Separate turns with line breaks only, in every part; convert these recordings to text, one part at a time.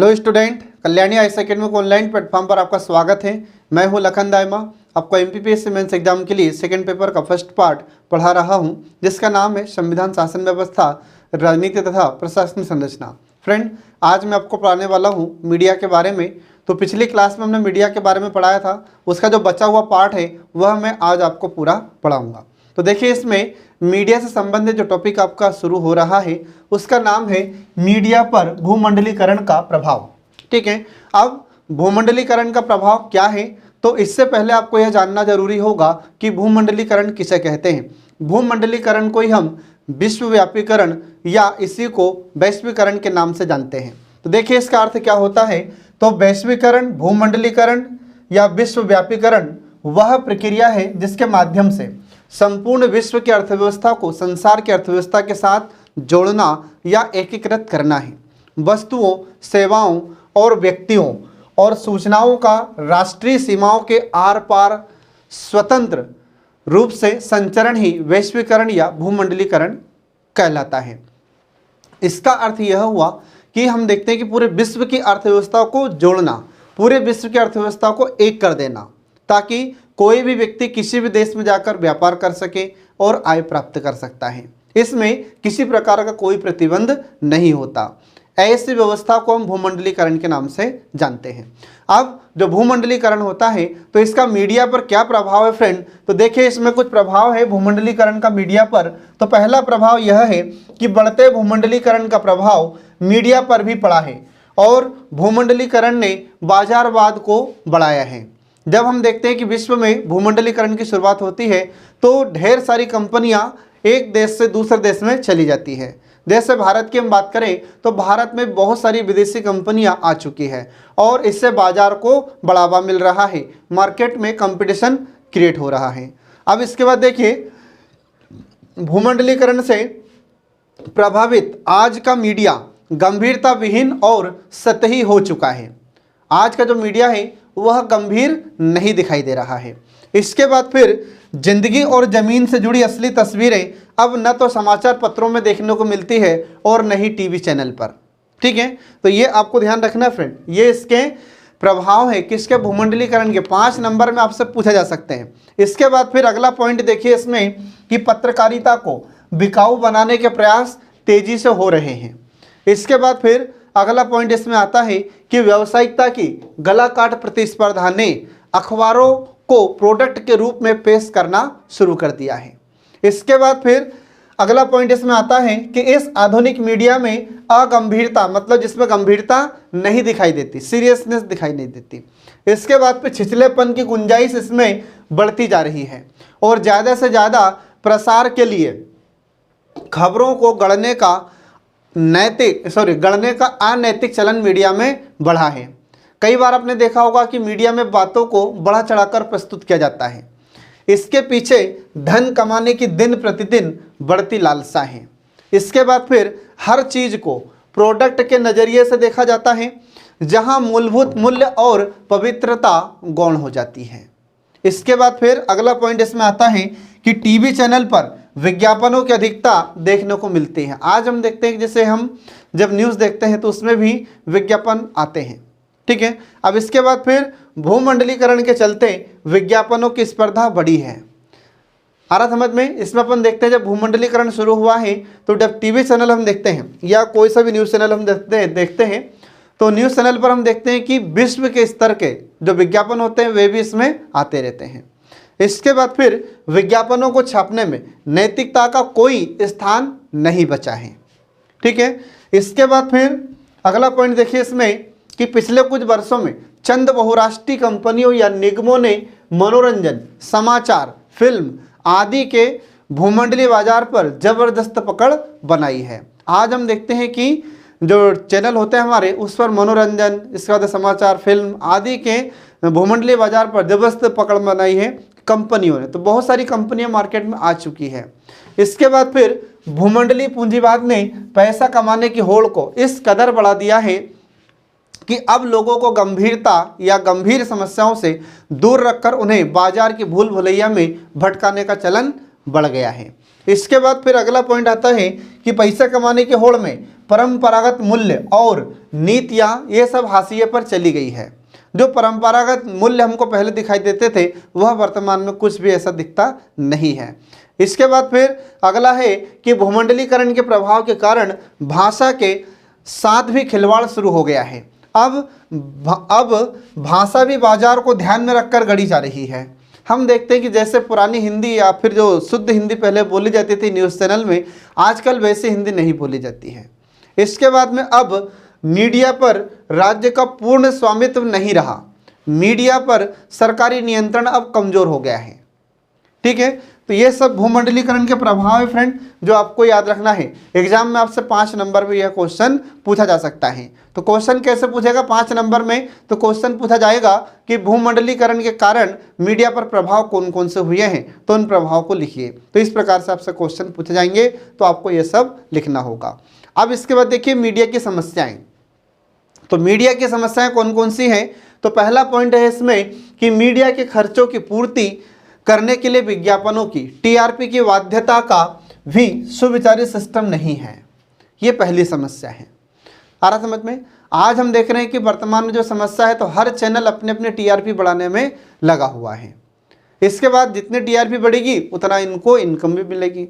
Hello student, Kalyani IAS academy को online platform पर आपका स्वागत है। मैं हूं लखन दायमा। आपको एमपीपीएससी मेंस एग्जाम के लिए सेकंड पेपर का फर्स्ट पार्ट पढ़ा रहा हूं, जिसका नाम है संविधान, शासन व्यवस्था, राजनीति तथा प्रशासनिक संरचना। फ्रेंड, आज मैं आपको पढ़ाने वाला हूं मीडिया के बारे में। तो पिछली क्लास में हमने मीडिया के बारे में पढ़ाया था, उसका जो बचा हुआ पार्ट है वह मैं आज आपको पूरा पढ़ाऊँगा। तो देखिए, इसमें मीडिया से संबंधित जो टॉपिक आपका शुरू हो रहा है उसका नाम है मीडिया पर भूमंडलीकरण का प्रभाव। ठीक है, अब भूमंडलीकरण का प्रभाव क्या है, तो इससे पहले आपको यह जानना जरूरी होगा कि भूमंडलीकरण किसे कहते हैं। भूमंडलीकरण को ही हम विश्वव्यापीकरण या इसी को वैश्वीकरण के नाम से जानते हैं। तो देखिए, इसका अर्थ क्या होता है। तो वैश्वीकरण, भूमंडलीकरण या विश्वव्यापीकरण वह प्रक्रिया है जिसके माध्यम से संपूर्ण विश्व की अर्थव्यवस्था को संसार की अर्थव्यवस्था के साथ जोड़ना या एकीकृत करना है। वस्तुओं, सेवाओं और व्यक्तियों और सूचनाओं का राष्ट्रीय सीमाओं के आर पार स्वतंत्र रूप से संचरण ही वैश्वीकरण या भूमंडलीकरण कहलाता है। इसका अर्थ यह हुआ कि हम देखते हैं कि पूरे विश्व की अर्थव्यवस्था को जोड़ना, पूरे विश्व की अर्थव्यवस्था को एक कर देना, ताकि कोई भी व्यक्ति किसी भी देश में जाकर व्यापार कर सके और आय प्राप्त कर सकता है। इसमें किसी प्रकार का कोई प्रतिबंध नहीं होता। ऐसी व्यवस्था को हम भूमंडलीकरण के नाम से जानते हैं। अब जो भूमंडलीकरण होता है तो इसका मीडिया पर क्या प्रभाव है फ्रेंड, तो देखिए, इसमें कुछ प्रभाव है भूमंडलीकरण का मीडिया पर। तो पहला प्रभाव यह है कि बढ़ते भूमंडलीकरण का प्रभाव मीडिया पर भी पड़ा है और भूमंडलीकरण ने बाजारवाद को बढ़ाया है। जब हम देखते हैं कि विश्व में भूमंडलीकरण की शुरुआत होती है तो ढेर सारी कंपनियां एक देश से दूसरे देश में चली जाती है। जैसे भारत की हम बात करें तो भारत में बहुत सारी विदेशी कंपनियां आ चुकी है और इससे बाजार को बढ़ावा मिल रहा है, मार्केट में कंपटीशन क्रिएट हो रहा है। अब इसके बाद देखिए, भूमंडलीकरण से प्रभावित आज का मीडिया गंभीरता विहीन और सतही हो चुका है। आज का जो मीडिया है वह गंभीर नहीं दिखाई दे रहा है। इसके बाद फिर जिंदगी और जमीन से जुड़ी असली तस्वीरें अब न तो समाचार पत्रों में देखने को मिलती है और न ही टीवी चैनल पर। ठीक है, तो ये आपको ध्यान रखना फ्रेंड। ये इसके प्रभाव है किसके, भूमंडलीकरण के। 5 नंबर में आपसे पूछा जा सकते हैं। इसके बाद फिर अगला पॉइंट देखिए इसमें कि पत्रकारिता को बिकाऊ बनाने के प्रयास तेजी से हो रहे हैं। इसके बाद फिर अगला पॉइंट इसमें आता है कि व्यावसायिकता की गला काट प्रतिस्पर्धा ने अखबारों को प्रोडक्ट के रूप में पेश करना शुरू कर दिया है। इसके बाद फिर अगला पॉइंट इसमें आता है कि इस आधुनिक मीडिया में अगंभीरता, मतलब जिसमें गंभीरता नहीं दिखाई देती, सीरियसनेस दिखाई नहीं देती। इसके बाद फिर छिछलेपन की गुंजाइश इसमें बढ़ती जा रही है और ज़्यादा से ज़्यादा प्रसार के लिए खबरों को गढ़ने का अनैतिक चलन मीडिया में बढ़ा है। कई बार आपने देखा होगा कि मीडिया में बातों को बढ़ा चढ़ाकर प्रस्तुत किया जाता है। इसके पीछे धन कमाने की दिन प्रतिदिन बढ़ती लालसा है। इसके बाद फिर हर चीज़ को प्रोडक्ट के नज़रिए से देखा जाता है, जहां मूलभूत मूल्य और पवित्रता गौण हो जाती है। इसके बाद फिर अगला पॉइंट इसमें आता है कि टीवी चैनल पर विज्ञापनों की अधिकता देखने को मिलती है। आज हम देखते हैं कि जैसे हम जब न्यूज़ देखते हैं तो उसमें भी विज्ञापन आते हैं। ठीक है, अब इसके बाद फिर भूमंडलीकरण के चलते विज्ञापनों की स्पर्धा बढ़ी है। आ रहा समझ में? इसमें अपन देखते हैं जब भूमंडलीकरण शुरू हुआ है तो जब टीवी चैनल हम देखते हैं या कोई सा भी न्यूज़ चैनल हम देखते हैं तो न्यूज़ चैनल पर हम देखते हैं कि विश्व के स्तर के जो विज्ञापन होते हैं वे भी इसमें आते रहते हैं। इसके बाद फिर विज्ञापनों को छापने में नैतिकता का कोई स्थान नहीं बचा है। ठीक है, इसके बाद फिर अगला पॉइंट देखिए इसमें कि पिछले कुछ वर्षों में चंद बहुराष्ट्रीय कंपनियों या निगमों ने मनोरंजन, समाचार, फिल्म आदि के भूमंडलीय बाजार पर जबरदस्त पकड़ बनाई है। आज हम देखते हैं कि जो चैनल होते हैं हमारे उस पर मनोरंजन, इसके बाद समाचार, फिल्म आदि के भूमंडलीय बाजार पर जबरदस्त पकड़ बनाई है कंपनियों ने। तो बहुत सारी कंपनियां मार्केट में आ चुकी है। इसके बाद फिर भूमंडलीय पूंजीवाद ने पैसा कमाने की होड़ को इस कदर बढ़ा दिया है कि अब लोगों को गंभीरता या गंभीर समस्याओं से दूर रखकर उन्हें बाजार की भूल भुलैया में भटकाने का चलन बढ़ गया है। इसके बाद फिर अगला पॉइंट आता है कि पैसा कमाने की होड़ में परंपरागत मूल्य और नीतियां ये सब हाशिए पर चली गई है। जो परंपरागत मूल्य हमको पहले दिखाई देते थे वह वर्तमान में कुछ भी ऐसा दिखता नहीं है। इसके बाद फिर अगला है कि भूमंडलीकरण के प्रभाव के कारण भाषा के साथ भी खिलवाड़ शुरू हो गया है। अब भाषा भी बाजार को ध्यान में रखकर गढ़ी जा रही है। हम देखते हैं कि जैसे पुरानी हिंदी या फिर जो शुद्ध हिंदी पहले बोली जाती थी न्यूज़ चैनल में, आजकल वैसे हिंदी नहीं बोली जाती है। इसके बाद में अब मीडिया पर राज्य का पूर्ण स्वामित्व नहीं रहा। मीडिया पर सरकारी नियंत्रण अब कमज़ोर हो गया है। ठीक है, तो ये सब भूमंडलीकरण के प्रभाव है फ्रेंड, जो आपको याद रखना है। एग्जाम में आपसे 5 नंबर में यह क्वेश्चन पूछा जा सकता है। तो क्वेश्चन कैसे पूछेगा 5 नंबर में? तो क्वेश्चन पूछा जाएगा कि भूमंडलीकरण के कारण मीडिया पर प्रभाव कौन कौन से हुए हैं, तो उन प्रभाव को लिखिए। तो इस प्रकार से आपसे क्वेश्चन पूछे जाएंगे, तो आपको ये सब लिखना होगा। अब इसके बाद देखिए मीडिया की समस्याएं। तो मीडिया की समस्याएं कौन कौन सी हैं? तो पहला पॉइंट है इसमें कि मीडिया के खर्चों की पूर्ति करने के लिए विज्ञापनों की टीआरपी की बाध्यता का भी सुविचारित सिस्टम नहीं है। ये पहली समस्या है। आ रहा समझ में? आज हम देख रहे हैं कि वर्तमान में जो समस्या है, तो हर चैनल अपने अपने टीआरपी बढ़ाने में लगा हुआ है। इसके बाद जितनी टीआरपी बढ़ेगी उतना इनको इनकम भी मिलेगी।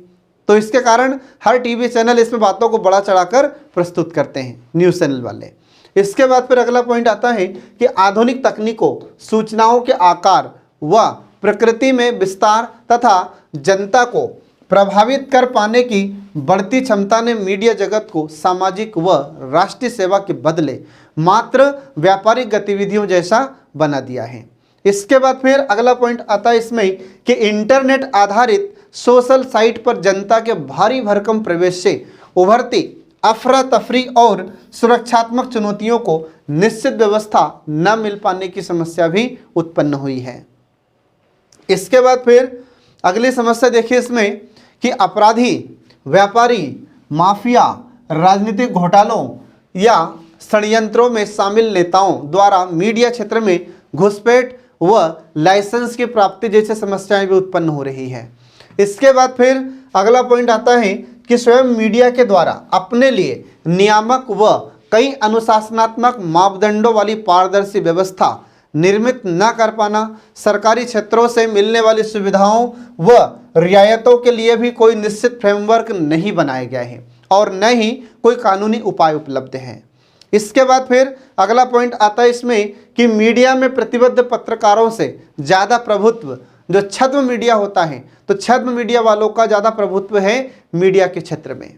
तो इसके कारण हर टीवी चैनल इसमें बातों को बढ़ा चढ़ाकर प्रस्तुत करते हैं, न्यूज़ चैनल वाले। इसके बाद फिर अगला पॉइंट आता है कि आधुनिक तकनीकों, सूचनाओं के आकार व प्रकृति में विस्तार तथा जनता को प्रभावित कर पाने की बढ़ती क्षमता ने मीडिया जगत को सामाजिक व राष्ट्रीय सेवा के बदले मात्र व्यापारिक गतिविधियों जैसा बना दिया है। इसके बाद फिर अगला पॉइंट आता है इसमें कि इंटरनेट आधारित सोशल साइट पर जनता के भारी भरकम प्रवेश से उभरती अफरा तफरी और सुरक्षात्मक चुनौतियों को निश्चित व्यवस्था न मिल पाने की समस्या भी उत्पन्न हुई है। इसके बाद फिर अगली समस्या देखिए इसमें कि अपराधी, व्यापारी, माफिया, राजनीतिक घोटालों या षड्यंत्रों में शामिल नेताओं द्वारा मीडिया क्षेत्र में घुसपैठ व लाइसेंस की प्राप्ति जैसी समस्याएं भी उत्पन्न हो रही है। इसके बाद फिर अगला पॉइंट आता है कि स्वयं मीडिया के द्वारा अपने लिए नियामक व कई अनुशासनात्मक मापदंडों वाली पारदर्शी व्यवस्था निर्मित न कर पाना, सरकारी क्षेत्रों से मिलने वाली सुविधाओं व रियायतों के लिए भी कोई निश्चित फ्रेमवर्क नहीं बनाया गया है और न ही कोई कानूनी उपाय उपलब्ध हैं। इसके बाद फिर अगला पॉइंट आता है इसमें कि मीडिया में प्रतिबद्ध पत्रकारों से ज़्यादा प्रभुत्व जो छद्म मीडिया होता है, तो छद्म मीडिया वालों का ज़्यादा प्रभुत्व है मीडिया के क्षेत्र में।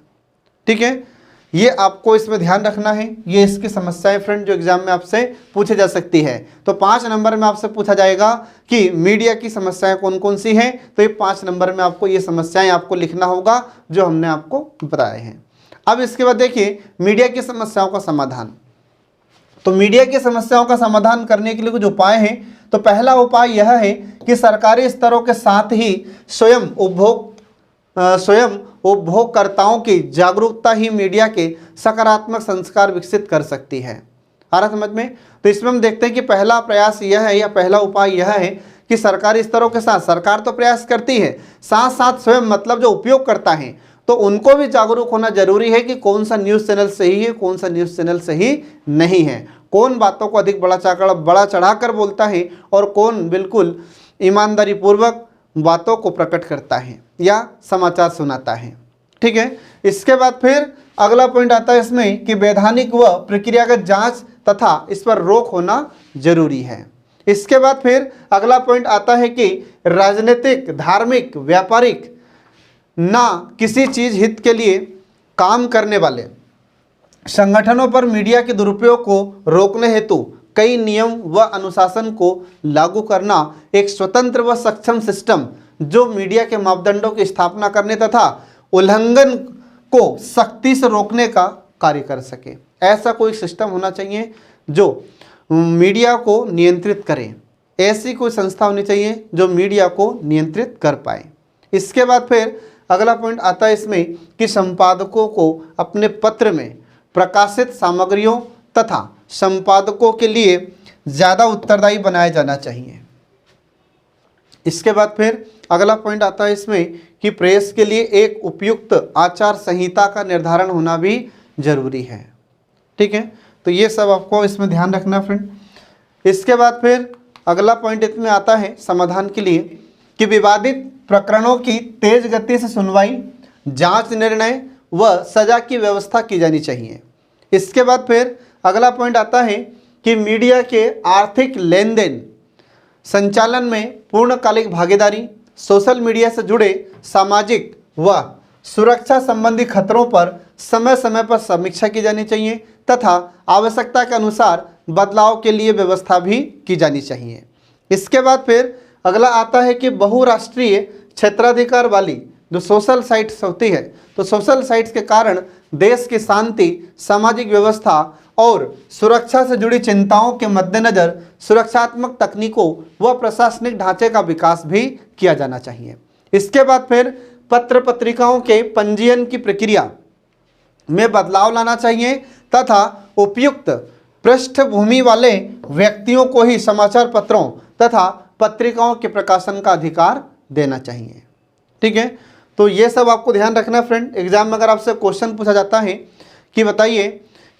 ठीक है, ये आपको इसमें ध्यान रखना है। ये इसकी समस्याएं फ्रेंड जो एग्जाम में आपसे पूछे जा सकती है। तो 5 नंबर में आपसे पूछा जाएगा कि मीडिया की समस्याएं कौन कौन सी हैं। तो ये 5 नंबर में आपको ये समस्याएं आपको लिखना होगा जो हमने आपको बताए हैं। अब इसके बाद देखिए मीडिया की समस्याओं का समाधान। तो मीडिया की समस्याओं का समाधान करने के लिए कुछ उपाय हैं। तो पहला उपाय यह है कि सरकारी स्तरों के साथ ही स्वयं उपभोगकर्ताओं की जागरूकता ही मीडिया के सकारात्मक संस्कार विकसित कर सकती है। आ रहा समझ में? तो इसमें हम देखते हैं कि पहला प्रयास यह है या पहला उपाय यह है कि सरकारी स्तरों के साथ सरकार तो प्रयास करती है, साथ साथ स्वयं मतलब जो उपयोग करता है तो उनको भी जागरूक होना जरूरी है कि कौन सा न्यूज़ चैनल सही है, कौन सा न्यूज़ चैनल सही नहीं है, कौन बातों को अधिक बड़ा चढ़ाकर बोलता है और कौन बिल्कुल ईमानदारी पूर्वक बातों को प्रकट करता है या समाचार सुनाता है। ठीक है, इसके बाद फिर अगला पॉइंट आता है इसमें कि वैधानिक व प्रक्रियागत जांच तथा इस पर रोक होना जरूरी है। इसके बाद फिर अगला पॉइंट आता है कि राजनीतिक, धार्मिक, व्यापारिक ना किसी चीज हित के लिए काम करने वाले संगठनों पर मीडिया के दुरुपयोग को रोकने हेतु कई नियम व अनुशासन को लागू करना एक स्वतंत्र व सक्षम सिस्टम जो मीडिया के मापदंडों की स्थापना करने तथा उल्लंघन को सख्ती से रोकने का कार्य कर सके। ऐसा कोई सिस्टम होना चाहिए जो मीडिया को नियंत्रित करे। ऐसी कोई संस्था होनी चाहिए जो मीडिया को नियंत्रित कर पाए। इसके बाद फिर अगला पॉइंट आता है इसमें कि संपादकों को अपने पत्र में प्रकाशित सामग्रियों तथा संपादकों के लिए ज़्यादा उत्तरदायी बनाया जाना चाहिए। इसके बाद फिर अगला पॉइंट आता है इसमें कि प्रेस के लिए एक उपयुक्त आचार संहिता का निर्धारण होना भी जरूरी है। ठीक है, तो ये सब आपको इसमें ध्यान रखना फ्रेंड। इसके बाद फिर अगला पॉइंट इसमें आता है समाधान के लिए कि विवादित प्रकरणों की तेज गति से सुनवाई, जांच, निर्णय व सजा की व्यवस्था की जानी चाहिए। इसके बाद फिर अगला पॉइंट आता है कि मीडिया के आर्थिक लेन देन संचालन में पूर्णकालिक भागीदारी, सोशल मीडिया से जुड़े सामाजिक व सुरक्षा संबंधी खतरों पर समय समय पर समीक्षा की जानी चाहिए तथा आवश्यकता के अनुसार बदलाव के लिए व्यवस्था भी की जानी चाहिए। इसके बाद फिर अगला आता है कि बहुराष्ट्रीय क्षेत्राधिकार वाली जो सोशल साइट्स होती है, तो सोशल साइट्स के कारण देश की शांति, सामाजिक व्यवस्था और सुरक्षा से जुड़ी चिंताओं के मद्देनज़र सुरक्षात्मक तकनीकों व प्रशासनिक ढांचे का विकास भी किया जाना चाहिए। इसके बाद फिर पत्र पत्रिकाओं के पंजीयन की प्रक्रिया में बदलाव लाना चाहिए तथा उपयुक्त पृष्ठभूमि वाले व्यक्तियों को ही समाचार पत्रों तथा पत्रिकाओं के प्रकाशन का अधिकार देना चाहिए। ठीक है, तो ये सब आपको ध्यान रखना फ्रेंड। एग्जाम में अगर आपसे क्वेश्चन पूछा जाता है कि बताइए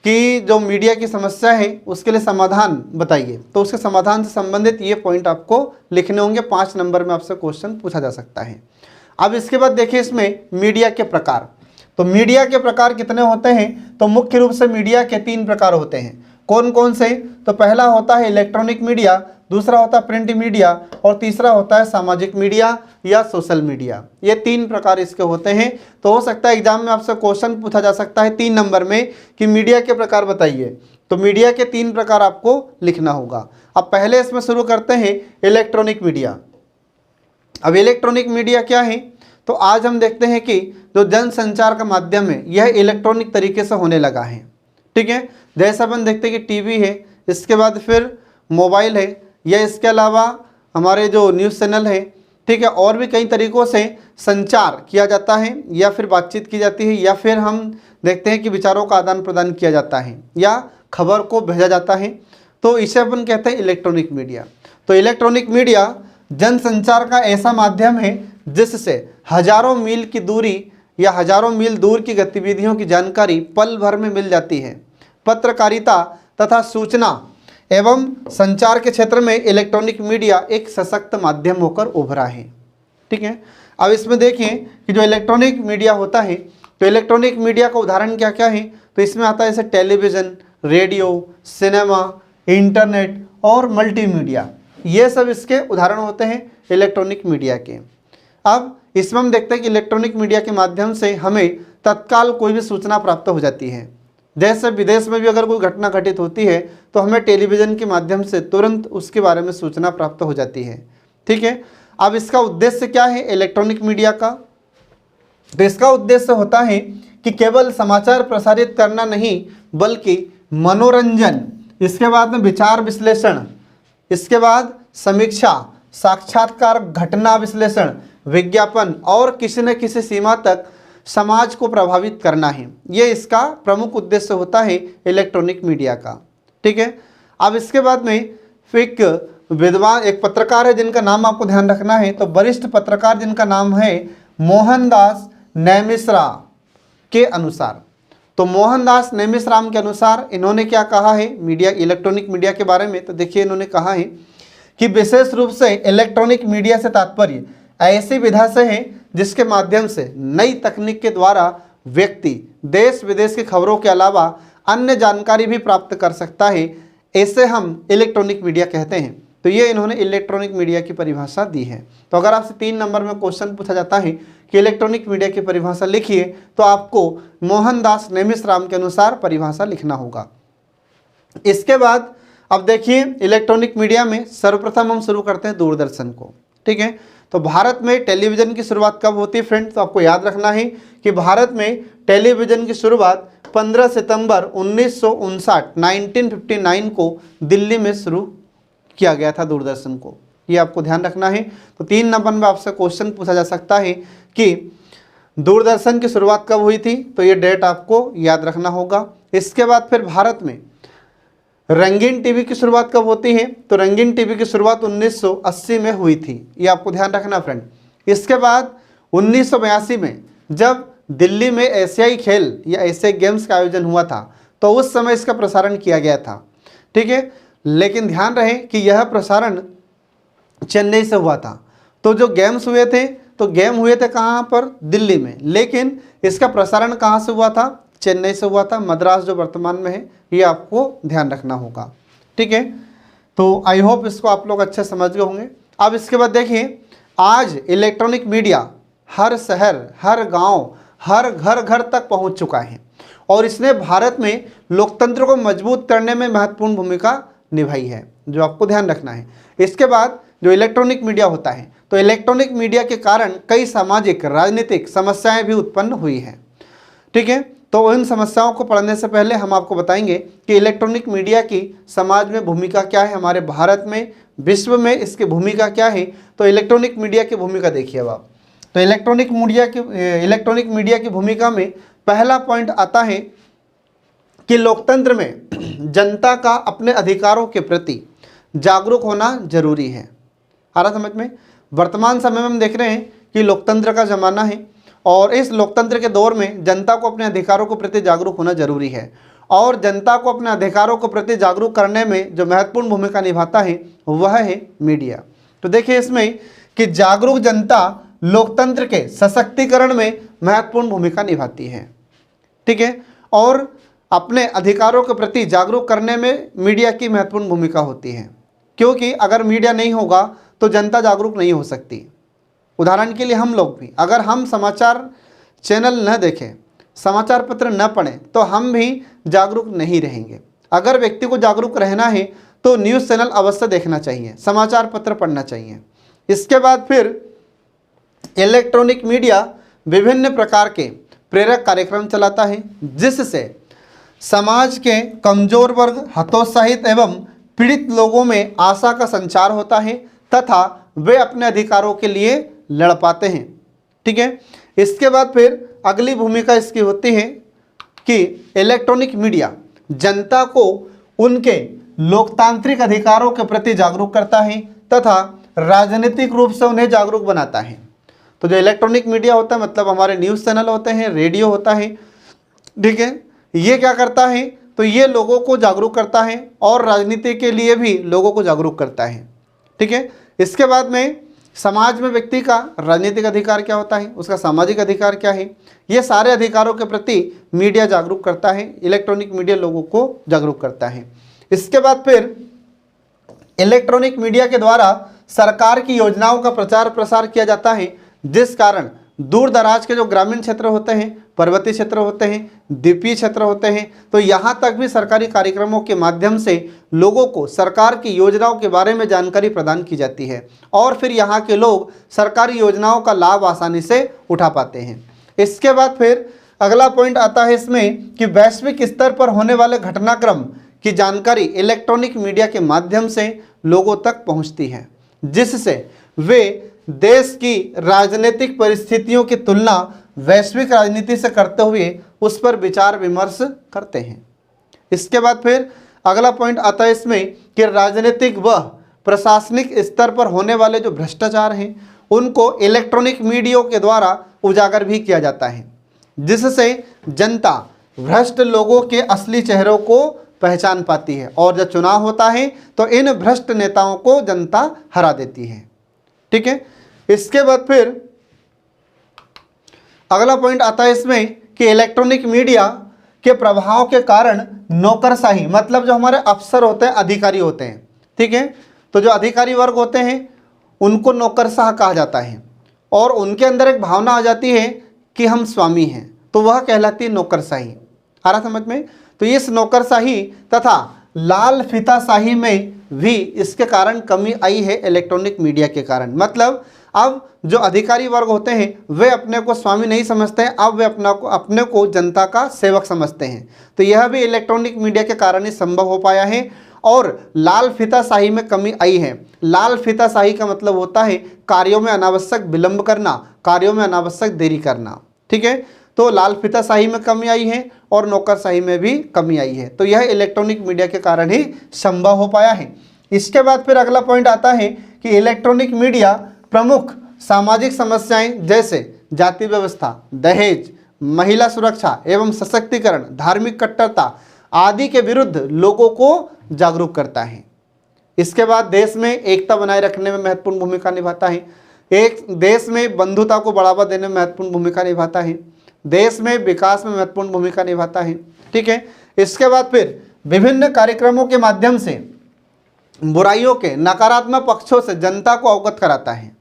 कि जो मीडिया की समस्या है उसके लिए समाधान बताइए, तो उसके समाधान से संबंधित ये पॉइंट आपको लिखने होंगे। 5 नंबर में आपसे क्वेश्चन पूछा जा सकता है। अब इसके बाद देखिए इसमें मीडिया के प्रकार, तो मीडिया के प्रकार कितने होते हैं, तो मुख्य रूप से मीडिया के 3 प्रकार होते हैं। कौन कौन से, तो पहला होता है इलेक्ट्रॉनिक मीडिया, दूसरा होता है प्रिंट मीडिया और तीसरा होता है सामाजिक मीडिया या सोशल मीडिया। ये 3 प्रकार इसके होते हैं। तो हो सकता है एग्जाम में आपसे क्वेश्चन पूछा जा सकता है 3 नंबर में कि मीडिया के प्रकार बताइए, तो मीडिया के 3 प्रकार आपको लिखना होगा। अब पहले इसमें शुरू करते हैं इलेक्ट्रॉनिक मीडिया। अब इलेक्ट्रॉनिक मीडिया क्या है, तो आज हम देखते हैं कि जो जनसंचार का माध्यम है यह इलेक्ट्रॉनिक तरीके से होने लगा है। ठीक है, जैसा अपन देखते हैं कि टीवी है, इसके बाद फिर मोबाइल है, या इसके अलावा हमारे जो न्यूज़ चैनल है, ठीक है, और भी कई तरीक़ों से संचार किया जाता है या फिर बातचीत की जाती है, या फिर हम देखते हैं कि विचारों का आदान प्रदान किया जाता है या खबर को भेजा जाता है, तो इसे अपन कहते हैं इलेक्ट्रॉनिक मीडिया। तो इलेक्ट्रॉनिक मीडिया जनसंचार का ऐसा माध्यम है जिससे हजारों मील की दूरी या हजारों मील दूर की गतिविधियों की जानकारी पल भर में मिल जाती है। पत्रकारिता तथा सूचना एवं संचार के क्षेत्र में इलेक्ट्रॉनिक मीडिया एक सशक्त माध्यम होकर उभरा है। ठीक है, अब इसमें देखें कि जो इलेक्ट्रॉनिक मीडिया होता है, तो इलेक्ट्रॉनिक मीडिया का उदाहरण क्या क्या है, तो इसमें आता है जैसे टेलीविज़न, रेडियो, सिनेमा, इंटरनेट और मल्टीमीडिया, ये सब इसके उदाहरण होते हैं इलेक्ट्रॉनिक मीडिया के। अब इसमें हम देखते हैं कि इलेक्ट्रॉनिक मीडिया के माध्यम से हमें तत्काल कोई भी सूचना प्राप्त हो जाती है। जैसे विदेश में भी अगर कोई घटना घटित होती है तो हमें टेलीविज़न के माध्यम से तुरंत उसके बारे में सूचना प्राप्त हो जाती है। ठीक है, अब इसका उद्देश्य क्या है इलेक्ट्रॉनिक मीडिया का, तो इसका उद्देश्य होता है कि केवल समाचार प्रसारित करना नहीं बल्कि मनोरंजन, इसके बाद में विचार विश्लेषण, इसके बाद समीक्षा, साक्षात्कार, घटना विश्लेषण, विज्ञापन और किसी न किसी सीमा तक समाज को प्रभावित करना है। ये इसका प्रमुख उद्देश्य होता है इलेक्ट्रॉनिक मीडिया का। ठीक है, अब इसके बाद में एक विद्वान, एक पत्रकार है जिनका नाम आपको ध्यान रखना है, तो वरिष्ठ पत्रकार जिनका नाम है मोहनदास नेमिश्रा के अनुसार, तो मोहनदास नेमिश्राम के अनुसार इन्होंने क्या कहा है मीडिया, इलेक्ट्रॉनिक मीडिया के बारे में, तो देखिए इन्होंने कहा है कि विशेष रूप से इलेक्ट्रॉनिक मीडिया से तात्पर्य ऐसी विधा से है जिसके माध्यम से नई तकनीक के द्वारा व्यक्ति देश विदेश की खबरों के अलावा अन्य जानकारी भी प्राप्त कर सकता है, ऐसे हम इलेक्ट्रॉनिक मीडिया कहते हैं। तो ये इन्होंने इलेक्ट्रॉनिक मीडिया की परिभाषा दी है। तो अगर आपसे 3 नंबर में क्वेश्चन पूछा जाता है कि इलेक्ट्रॉनिक मीडिया की परिभाषा लिखिए, तो आपको मोहनदास नेमिश्राम के अनुसार परिभाषा लिखना होगा। इसके बाद अब देखिए इलेक्ट्रॉनिक मीडिया में सर्वप्रथम हम शुरू करते हैं दूरदर्शन को। ठीक है, तो भारत में टेलीविज़न की शुरुआत कब होती है फ्रेंड्स, तो आपको याद रखना है कि भारत में टेलीविज़न की शुरुआत 15 सितंबर 1959 को दिल्ली में शुरू किया गया था दूरदर्शन को, ये आपको ध्यान रखना है। तो 3 नंबर में आपसे क्वेश्चन पूछा जा सकता है कि दूरदर्शन की शुरुआत कब हुई थी, तो ये डेट आपको याद रखना होगा। इसके बाद फिर भारत में रंगीन टीवी की शुरुआत कब होती है, तो रंगीन टीवी की शुरुआत 1980 में हुई थी, ये आपको ध्यान रखना फ्रेंड। इसके बाद 1982 में जब दिल्ली में एशियाई खेल या एशियाई गेम्स का आयोजन हुआ था तो उस समय इसका प्रसारण किया गया था। ठीक है, लेकिन ध्यान रहे कि यह प्रसारण चेन्नई से हुआ था। तो जो गेम्स हुए थे तो गेम हुए थे कहाँ पर, दिल्ली में, लेकिन इसका प्रसारण कहाँ से हुआ था, चेन्नई से हुआ था। मद्रास जो वर्तमान में है ये आपको ध्यान रखना होगा। ठीक है, तो आई होप इसको आप लोग अच्छे समझ गए होंगे। अब इसके बाद देखिए, आज इलेक्ट्रॉनिक मीडिया हर शहर, हर गांव, हर घर घर तक पहुंच चुका है और इसने भारत में लोकतंत्र को मजबूत करने में महत्वपूर्ण भूमिका निभाई है, जो आपको ध्यान रखना है। इसके बाद जो इलेक्ट्रॉनिक मीडिया होता है तो इलेक्ट्रॉनिक मीडिया के कारण कई सामाजिक राजनीतिक समस्याएं भी उत्पन्न हुई हैं। ठीक है, तो इन समस्याओं को पढ़ने से पहले हम आपको बताएंगे कि इलेक्ट्रॉनिक मीडिया की समाज में भूमिका क्या है, हमारे भारत में, विश्व में इसकी भूमिका क्या है। तो इलेक्ट्रॉनिक मीडिया की भूमिका देखिए अब आप। तो इलेक्ट्रॉनिक मीडिया की भूमिका में पहला पॉइंट आता है कि लोकतंत्र में जनता का अपने अधिकारों के प्रति जागरूक होना जरूरी है। आ रहा समझ में? वर्तमान समय में हम देख रहे हैं कि लोकतंत्र का ज़माना है और इस लोकतंत्र के दौर में जनता को अपने अधिकारों के प्रति जागरूक होना जरूरी है और जनता को अपने अधिकारों के प्रति जागरूक करने में जो महत्वपूर्ण भूमिका निभाता है वह है मीडिया। तो देखिए इसमें कि जागरूक जनता लोकतंत्र के सशक्तिकरण में महत्वपूर्ण भूमिका निभाती है। ठीक है, और अपने अधिकारों के प्रति जागरूक करने में मीडिया की महत्वपूर्ण भूमिका होती है, क्योंकि अगर मीडिया नहीं होगा तो जनता जागरूक नहीं हो सकती। उदाहरण के लिए हम लोग भी, अगर हम समाचार चैनल न देखें, समाचार पत्र न पढ़ें तो हम भी जागरूक नहीं रहेंगे। अगर व्यक्ति को जागरूक रहना है तो न्यूज़ चैनल अवश्य देखना चाहिए, समाचार पत्र पढ़ना चाहिए। इसके बाद फिर इलेक्ट्रॉनिक मीडिया विभिन्न प्रकार के प्रेरक कार्यक्रम चलाता है जिससे समाज के कमजोर वर्ग, हतोत्साहित एवं पीड़ित लोगों में आशा का संचार होता है तथा वे अपने अधिकारों के लिए लड़ पाते हैं। ठीक है, इसके बाद फिर अगली भूमिका इसकी होती है कि इलेक्ट्रॉनिक मीडिया जनता को उनके लोकतांत्रिक अधिकारों के प्रति जागरूक करता है तथा राजनीतिक रूप से उन्हें जागरूक बनाता है। तो जो इलेक्ट्रॉनिक मीडिया होता है मतलब हमारे न्यूज़ चैनल होते हैं, रेडियो होता है। ठीक है, ये क्या करता है तो ये लोगों को जागरूक करता है और राजनीति के लिए भी लोगों को जागरूक करता है। ठीक है, इसके बाद में समाज में व्यक्ति का राजनीतिक अधिकार क्या होता है, उसका सामाजिक अधिकार क्या है, ये सारे अधिकारों के प्रति मीडिया जागरूक करता है। इलेक्ट्रॉनिक मीडिया लोगों को जागरूक करता है। इसके बाद फिर इलेक्ट्रॉनिक मीडिया के द्वारा सरकार की योजनाओं का प्रचार प्रसार किया जाता है, जिस कारण दूर दराज के जो ग्रामीण क्षेत्र होते हैं, पर्वतीय क्षेत्र होते हैं, द्वीपीय क्षेत्र होते हैं, तो यहाँ तक भी सरकारी कार्यक्रमों के माध्यम से लोगों को सरकार की योजनाओं के बारे में जानकारी प्रदान की जाती है और फिर यहाँ के लोग सरकारी योजनाओं का लाभ आसानी से उठा पाते हैं। इसके बाद फिर अगला पॉइंट आता है इसमें कि वैश्विक स्तर पर होने वाले घटनाक्रम की जानकारी इलेक्ट्रॉनिक मीडिया के माध्यम से लोगों तक पहुँचती है, जिससे वे देश की राजनीतिक परिस्थितियों की तुलना वैश्विक राजनीति से करते हुए उस पर विचार विमर्श करते हैं। इसके बाद फिर अगला पॉइंट आता है इसमें कि राजनीतिक व प्रशासनिक स्तर पर होने वाले जो भ्रष्टाचार हैं उनको इलेक्ट्रॉनिक मीडिया के द्वारा उजागर भी किया जाता है, जिससे जनता भ्रष्ट लोगों के असली चेहरों को पहचान पाती है और जब चुनाव होता है तो इन भ्रष्ट नेताओं को जनता हरा देती है। ठीक है, इसके बाद फिर अगला पॉइंट आता है इसमें कि इलेक्ट्रॉनिक मीडिया के प्रभाव के कारण नौकरशाही, मतलब जो हमारे अफसर होते हैं, अधिकारी होते हैं, ठीक है, तो जो अधिकारी वर्ग होते हैं उनको नौकरशाह कहा जाता है और उनके अंदर एक भावना आ जाती है कि हम स्वामी हैं, तो वह कहलाती है नौकरशाही। आ रहा समझ में? तो इस नौकरशाही तथा लाल फीताशाही में भी इसके कारण कमी आई है इलेक्ट्रॉनिक मीडिया के कारण। मतलब अब जो अधिकारी वर्ग होते हैं वे अपने को स्वामी नहीं समझते हैं, अब वे अपने को जनता का सेवक समझते हैं। तो यह भी इलेक्ट्रॉनिक मीडिया के कारण ही संभव हो पाया है और लाल फीताशाही में कमी आई है। लाल फीताशाही का मतलब होता है कार्यों में अनावश्यक विलंब करना, कार्यों में अनावश्यक देरी करना। ठीक है, तो लाल फीताशाही में कमी आई है और नौकरशाही में भी कमी आई है। तो यह इलेक्ट्रॉनिक मीडिया के कारण ही संभव हो पाया है। इसके बाद फिर अगला पॉइंट आता है कि इलेक्ट्रॉनिक मीडिया प्रमुख सामाजिक समस्याएं जैसे जाति व्यवस्था, दहेज, महिला सुरक्षा एवं सशक्तिकरण, धार्मिक कट्टरता आदि के विरुद्ध लोगों को जागरूक करता है। इसके बाद देश में एकता बनाए रखने में महत्वपूर्ण भूमिका निभाता है। एक देश में बंधुता को बढ़ावा देने में महत्वपूर्ण भूमिका निभाता है। देश में विकास में महत्वपूर्ण भूमिका निभाता है। ठीक है। इसके बाद फिर विभिन्न कार्यक्रमों के माध्यम से बुराइयों के नकारात्मक पक्षों से जनता को अवगत कराता है।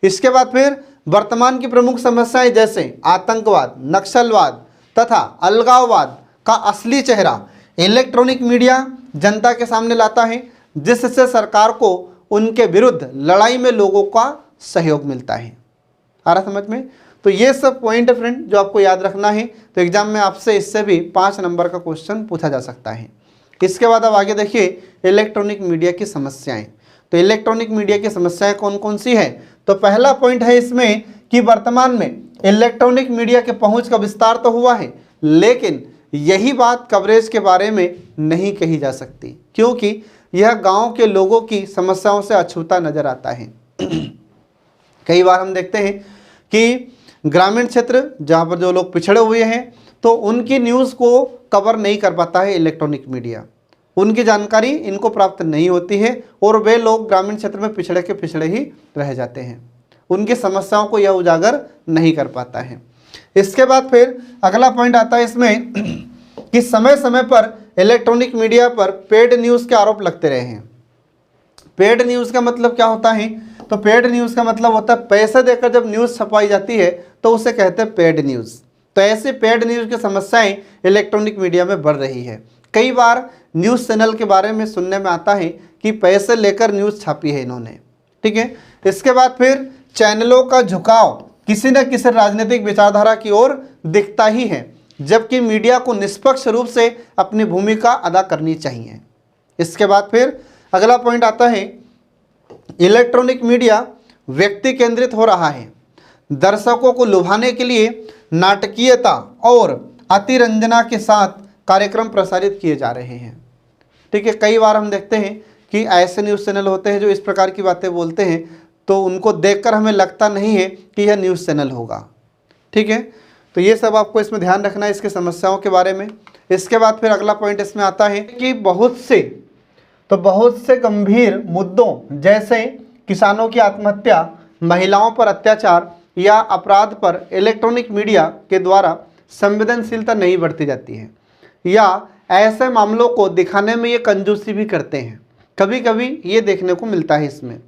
इसके बाद फिर वर्तमान की प्रमुख समस्याएं जैसे आतंकवाद, नक्सलवाद तथा अलगाववाद का असली चेहरा इलेक्ट्रॉनिक मीडिया जनता के सामने लाता है, जिससे सरकार को उनके विरुद्ध लड़ाई में लोगों का सहयोग मिलता है। आ रहा समझ में? तो ये सब पॉइंट है फ्रेंड जो आपको याद रखना है। तो एग्जाम में आपसे इससे भी 5 नंबर का क्वेश्चन पूछा जा सकता है। इसके बाद अब आगे देखिए इलेक्ट्रॉनिक मीडिया की समस्याएं। तो इलेक्ट्रॉनिक मीडिया की समस्याएं कौन कौन सी है? तो पहला पॉइंट है इसमें कि वर्तमान में इलेक्ट्रॉनिक मीडिया के पहुंच का विस्तार तो हुआ है, लेकिन यही बात कवरेज के बारे में नहीं कही जा सकती, क्योंकि यह गांव के लोगों की समस्याओं से अछूता नजर आता है। कई बार हम देखते हैं कि ग्रामीण क्षेत्र जहां पर जो लोग पिछड़े हुए हैं तो उनकी न्यूज़ को कवर नहीं कर पाता है इलेक्ट्रॉनिक मीडिया, उनकी जानकारी इनको प्राप्त नहीं होती है और वे लोग ग्रामीण क्षेत्र में पिछड़े के पिछड़े ही रह जाते हैं, उनकी समस्याओं को यह उजागर नहीं कर पाता है। इसके बाद फिर अगला पॉइंट आता है इसमें कि समय समय पर इलेक्ट्रॉनिक मीडिया पर पेड न्यूज़ के आरोप लगते रहे हैं। पेड न्यूज़ का मतलब क्या होता है? तो पेड न्यूज़ का मतलब होता है पैसे देकर जब न्यूज़ छपाई जाती है तो उसे कहते हैं पेड न्यूज़। तो ऐसे पेड न्यूज़ की समस्याएं इलेक्ट्रॉनिक मीडिया में बढ़ रही है। कई बार न्यूज़ चैनल के बारे में सुनने में आता है कि पैसे लेकर न्यूज़ छापी है इन्होंने। ठीक है। इसके बाद फिर चैनलों का झुकाव किसी न किसी राजनीतिक विचारधारा की ओर दिखता ही है, जबकि मीडिया को निष्पक्ष रूप से अपनी भूमिका अदा करनी चाहिए। इसके बाद फिर अगला पॉइंट आता है इलेक्ट्रॉनिक मीडिया व्यक्ति केंद्रित हो रहा है। दर्शकों को लुभाने के लिए नाटकीयता और अतिरंजना के साथ कार्यक्रम प्रसारित किए जा रहे हैं। ठीक है। कई बार हम देखते हैं कि ऐसे न्यूज़ चैनल होते हैं जो इस प्रकार की बातें बोलते हैं, तो उनको देखकर हमें लगता नहीं है कि यह न्यूज़ चैनल होगा। ठीक है। तो ये सब आपको इसमें ध्यान रखना है इसकी समस्याओं के बारे में। इसके बाद फिर अगला पॉइंट इसमें आता है कि बहुत से गंभीर मुद्दों जैसे किसानों की आत्महत्या, महिलाओं पर अत्याचार या अपराध पर इलेक्ट्रॉनिक मीडिया के द्वारा संवेदनशीलता नहीं बढ़ती जाती है, या ऐसे मामलों को दिखाने में ये कंजूसी भी करते हैं। कभी कभी ये देखने को मिलता है इसमें।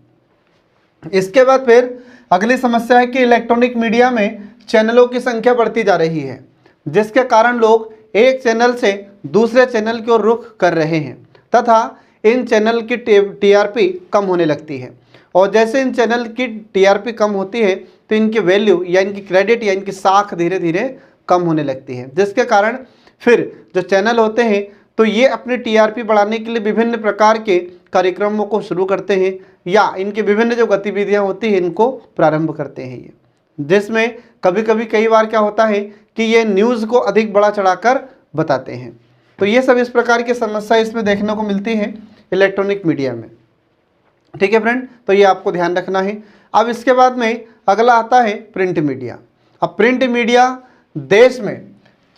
इसके बाद फिर अगली समस्या है कि इलेक्ट्रॉनिक मीडिया में चैनलों की संख्या बढ़ती जा रही है, जिसके कारण लोग एक चैनल से दूसरे चैनल की ओर रुख कर रहे हैं तथा इन चैनल की टीआरपी कम होने लगती है। और जैसे इन चैनल की टीआरपी कम होती है तो इनकी वैल्यू या इनकी क्रेडिट या इनकी साख धीरे धीरे कम होने लगती है, जिसके कारण फिर जो चैनल होते हैं तो ये अपनी टीआरपी बढ़ाने के लिए विभिन्न प्रकार के कार्यक्रमों को शुरू करते हैं, या इनकी विभिन्न जो गतिविधियां होती हैं इनको प्रारंभ करते हैं ये, जिसमें कभी कभी कई बार क्या होता है कि ये न्यूज़ को अधिक बड़ा चढ़ाकर बताते हैं। तो ये सब इस प्रकार की समस्या इसमें देखने को मिलती है इलेक्ट्रॉनिक मीडिया में। ठीक है फ्रेंड, तो ये आपको ध्यान रखना है। अब इसके बाद में अगला आता है प्रिंट मीडिया। अब प्रिंट मीडिया देश में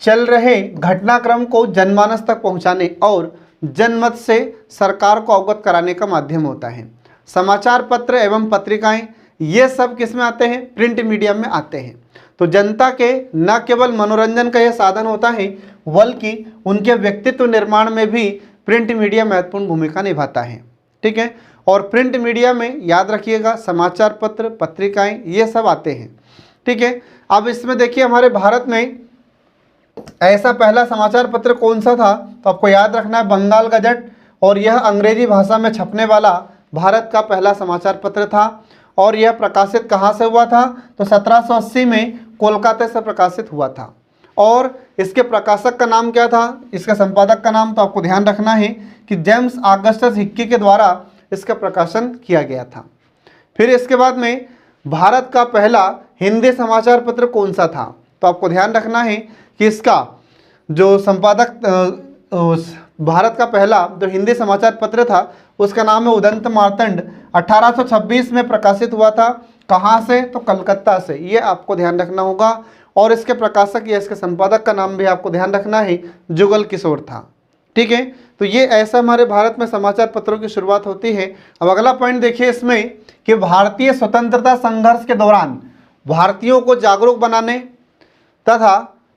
चल रहे घटनाक्रम को जनमानस तक पहुंचाने और जनमत से सरकार को अवगत कराने का माध्यम होता है। समाचार पत्र एवं पत्रिकाएं ये सब किस में आते हैं? प्रिंट मीडिया में आते हैं। तो जनता के न केवल मनोरंजन का यह साधन होता है, बल्कि उनके व्यक्तित्व निर्माण में भी प्रिंट मीडिया महत्वपूर्ण भूमिका निभाता है। ठीक है। और प्रिंट मीडिया में याद रखिएगा समाचार पत्र, पत्रिकाएं ये सब आते हैं। ठीक है। अब इसमें देखिए हमारे भारत में ऐसा पहला समाचार पत्र कौन सा था? तो आपको याद रखना है बंगाल गजट, और यह अंग्रेजी भाषा में छपने वाला भारत का पहला समाचार पत्र था। और यह प्रकाशित कहाँ से हुआ था? तो 1780 में कोलकाता से प्रकाशित हुआ था। और इसके प्रकाशक का नाम क्या था? इसके संपादक का नाम तो आपको ध्यान रखना है कि जेम्स ऑगस्टस हिक्की के द्वारा इसका प्रकाशन किया गया था। फिर इसके बाद में भारत का पहला हिंदी समाचार पत्र कौन सा था? तो आपको ध्यान रखना है कि इसका जो संपादक भारत का पहला जो हिंदी समाचार पत्र था उसका नाम है उदंत मार्तंड। 1826 में प्रकाशित हुआ था। कहाँ से? तो कलकत्ता से। ये आपको ध्यान रखना होगा। और इसके प्रकाशक या इसके संपादक का नाम भी आपको ध्यान रखना है, जुगल किशोर था। ठीक है, तो ये ऐसा हमारे भारत में समाचार पत्रों की शुरुआत होती है। अब अगला पॉइंट देखिए इसमें कि भारतीय स्वतंत्रता संघर्ष के दौरान भारतीयों को जागरूक बनाने तथा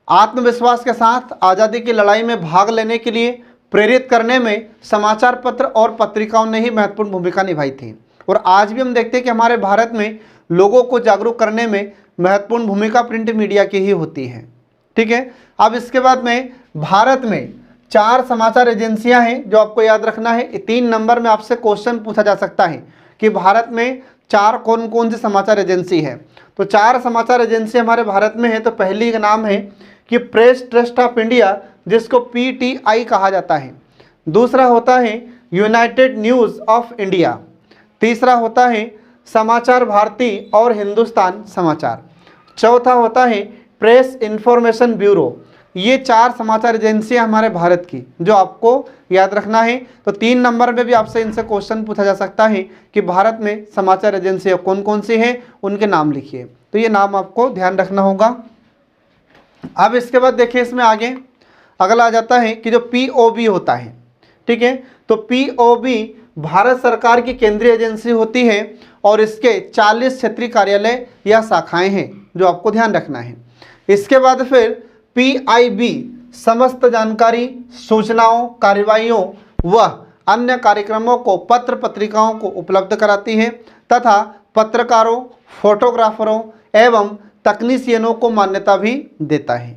आत्मविश्वास के साथ आज़ादी की लड़ाई में भाग लेने के लिए प्रेरित करने में समाचार पत्र और पत्रिकाओं ने ही महत्वपूर्ण भूमिका निभाई थी। और आज भी हम देखते हैं कि हमारे भारत में लोगों को जागरूक करने में महत्वपूर्ण भूमिका प्रिंट मीडिया की ही होती है। ठीक है, अब इसके बाद में भारत में 4 समाचार एजेंसियां हैं जो आपको याद रखना है। 3 नंबर में आपसे क्वेश्चन पूछा जा सकता है कि भारत में 4 कौन कौन सी समाचार एजेंसी है। तो 4 समाचार एजेंसी हमारे भारत में है। तो पहली का नाम है कि प्रेस ट्रस्ट ऑफ इंडिया, जिसको PTI कहा जाता है। दूसरा होता है यूनाइटेड न्यूज़ ऑफ इंडिया। तीसरा होता है समाचार भारती और हिंदुस्तान समाचार। चौथा होता है प्रेस इंफॉर्मेशन ब्यूरो। ये 4 समाचार एजेंसियां हमारे भारत की जो आपको याद रखना है। तो 3 नंबर में भी आपसे इनसे क्वेश्चन पूछा जा सकता है कि भारत में समाचार एजेंसियां कौन कौन सी हैं, उनके नाम लिखिए। तो ये नाम आपको ध्यान रखना होगा। अब इसके बाद देखिए इसमें आगे अगला आ जाता है कि जो POB होता है। ठीक है, तो POB भारत सरकार की केंद्रीय एजेंसी होती है और इसके 40 क्षेत्रीय कार्यालय या शाखाएं हैं जो आपको ध्यान रखना है। इसके बाद फिर PIB समस्त जानकारी, सूचनाओं, कार्रवाइयों व अन्य कार्यक्रमों को पत्र पत्रिकाओं को उपलब्ध कराती है तथा पत्रकारों, फोटोग्राफरों एवं तकनीशियनों को मान्यता भी देता है।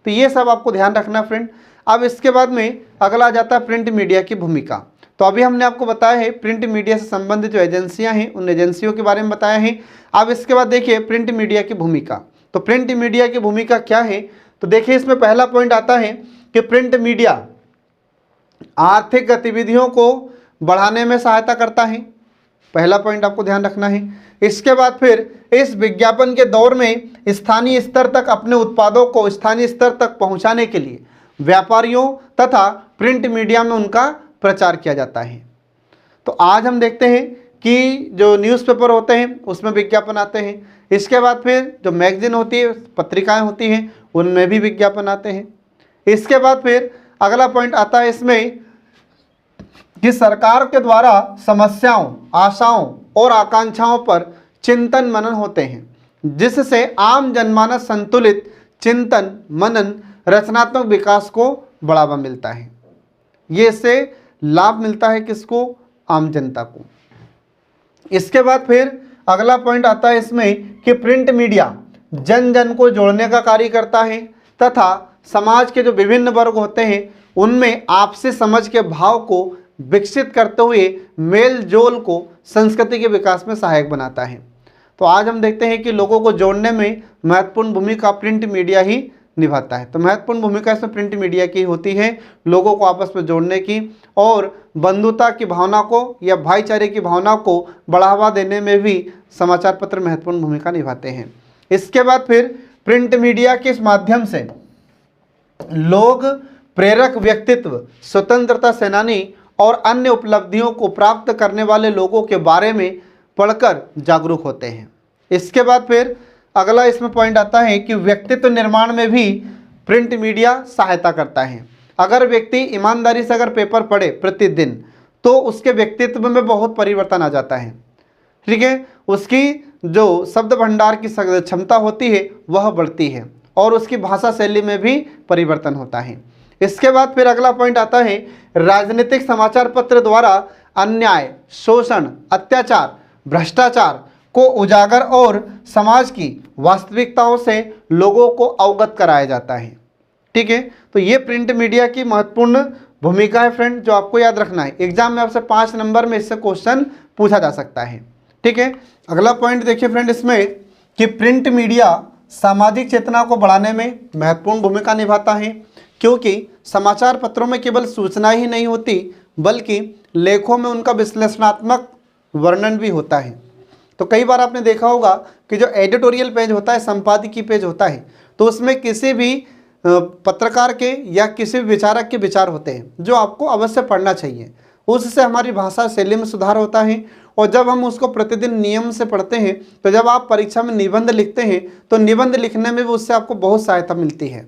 तो ये सब आपको ध्यान रखना फ्रेंड। अब इसके बाद में अगला आ जाता है प्रिंट मीडिया की भूमिका। तो अभी हमने आपको बताया है प्रिंट मीडिया से संबंधित जो एजेंसियां हैं उन एजेंसियों के बारे में बताया है। अब इसके बाद देखिए प्रिंट मीडिया की भूमिका। तो प्रिंट मीडिया की भूमिका क्या है, तो देखिए इसमें पहला पॉइंट आता है कि प्रिंट मीडिया आर्थिक गतिविधियों को बढ़ाने में सहायता करता है। पहला पॉइंट आपको ध्यान रखना है। इसके बाद फिर इस विज्ञापन के दौर में स्थानीय स्तर तक अपने उत्पादों को स्थानीय स्तर तक पहुंचाने के लिए व्यापारियों तथा प्रिंट मीडिया में उनका प्रचार किया जाता है। तो आज हम देखते हैं कि जो न्यूज़पेपर होते हैं उसमें विज्ञापन आते हैं। इसके बाद फिर जो मैगजीन होती है, पत्रिकाएं होती हैं, उनमें भी विज्ञापन आते हैं। इसके बाद फिर अगला पॉइंट आता है इसमें कि सरकार के द्वारा समस्याओं, आशाओं और आकांक्षाओं पर चिंतन मनन होते हैं, जिससे आम जनमानस संतुलित चिंतन मनन रचनात्मक विकास को बढ़ावा मिलता है। ये इससे लाभ मिलता है किसको, आम जनता को। इसके बाद फिर अगला पॉइंट आता है इसमें कि प्रिंट मीडिया जन जन को जोड़ने का कार्य करता है तथा समाज के जो विभिन्न वर्ग होते हैं उनमें आपसी समझ के भाव को विकसित करते हुए मेल जोल को संस्कृति के विकास में सहायक बनाता है। तो आज हम देखते हैं कि लोगों को जोड़ने में महत्वपूर्ण भूमिका प्रिंट मीडिया ही निभाता है। तो महत्वपूर्ण भूमिका इसमें प्रिंट मीडिया की होती है, लोगों को आपस में जोड़ने की और बंधुता की भावना को या भाईचारे की भावना को बढ़ावा देने में भी समाचार पत्र महत्वपूर्ण भूमिका निभाते हैं। इसके बाद फिर प्रिंट मीडिया के माध्यम से लोग प्रेरक व्यक्तित्व, स्वतंत्रता सेनानी और अन्य उपलब्धियों को प्राप्त करने वाले लोगों के बारे में पढ़कर जागरूक होते हैं। इसके बाद फिर अगला इसमें पॉइंट आता है कि व्यक्तित्व निर्माण में भी प्रिंट मीडिया सहायता करता है। अगर व्यक्ति ईमानदारी से अगर पेपर पढ़े प्रतिदिन तो उसके व्यक्तित्व में बहुत परिवर्तन आ जाता है। ठीक है, उसकी जो शब्द भंडार की क्षमता होती है वह बढ़ती है और उसकी भाषा शैली में भी परिवर्तन होता है। इसके बाद फिर अगला पॉइंट आता है राजनीतिक समाचार पत्र द्वारा अन्याय, शोषण, अत्याचार, भ्रष्टाचार को उजागर और समाज की वास्तविकताओं से लोगों को अवगत कराया जाता है। ठीक है, तो ये प्रिंट मीडिया की महत्वपूर्ण भूमिका है फ्रेंड, जो आपको याद रखना है। एग्जाम में आपसे 5 नंबर में इससे क्वेश्चन पूछा जा सकता है। ठीक है, अगला पॉइंट देखिए फ्रेंड इसमें कि प्रिंट मीडिया सामाजिक चेतना को बढ़ाने में महत्वपूर्ण भूमिका निभाता है, क्योंकि समाचार पत्रों में केवल सूचना ही नहीं होती बल्कि लेखों में उनका विश्लेषणात्मक वर्णन भी होता है। तो कई बार आपने देखा होगा कि जो एडिटोरियल पेज होता है, संपादकीय पेज होता है, तो उसमें किसी भी पत्रकार के या किसी भी विचारक के विचार होते हैं जो आपको अवश्य पढ़ना चाहिए। उससे हमारी भाषा शैली में सुधार होता है। और जब हम उसको प्रतिदिन नियम से पढ़ते हैं तो जब आप परीक्षा में निबंध लिखते हैं तो निबंध लिखने में भी उससे आपको बहुत सहायता मिलती है।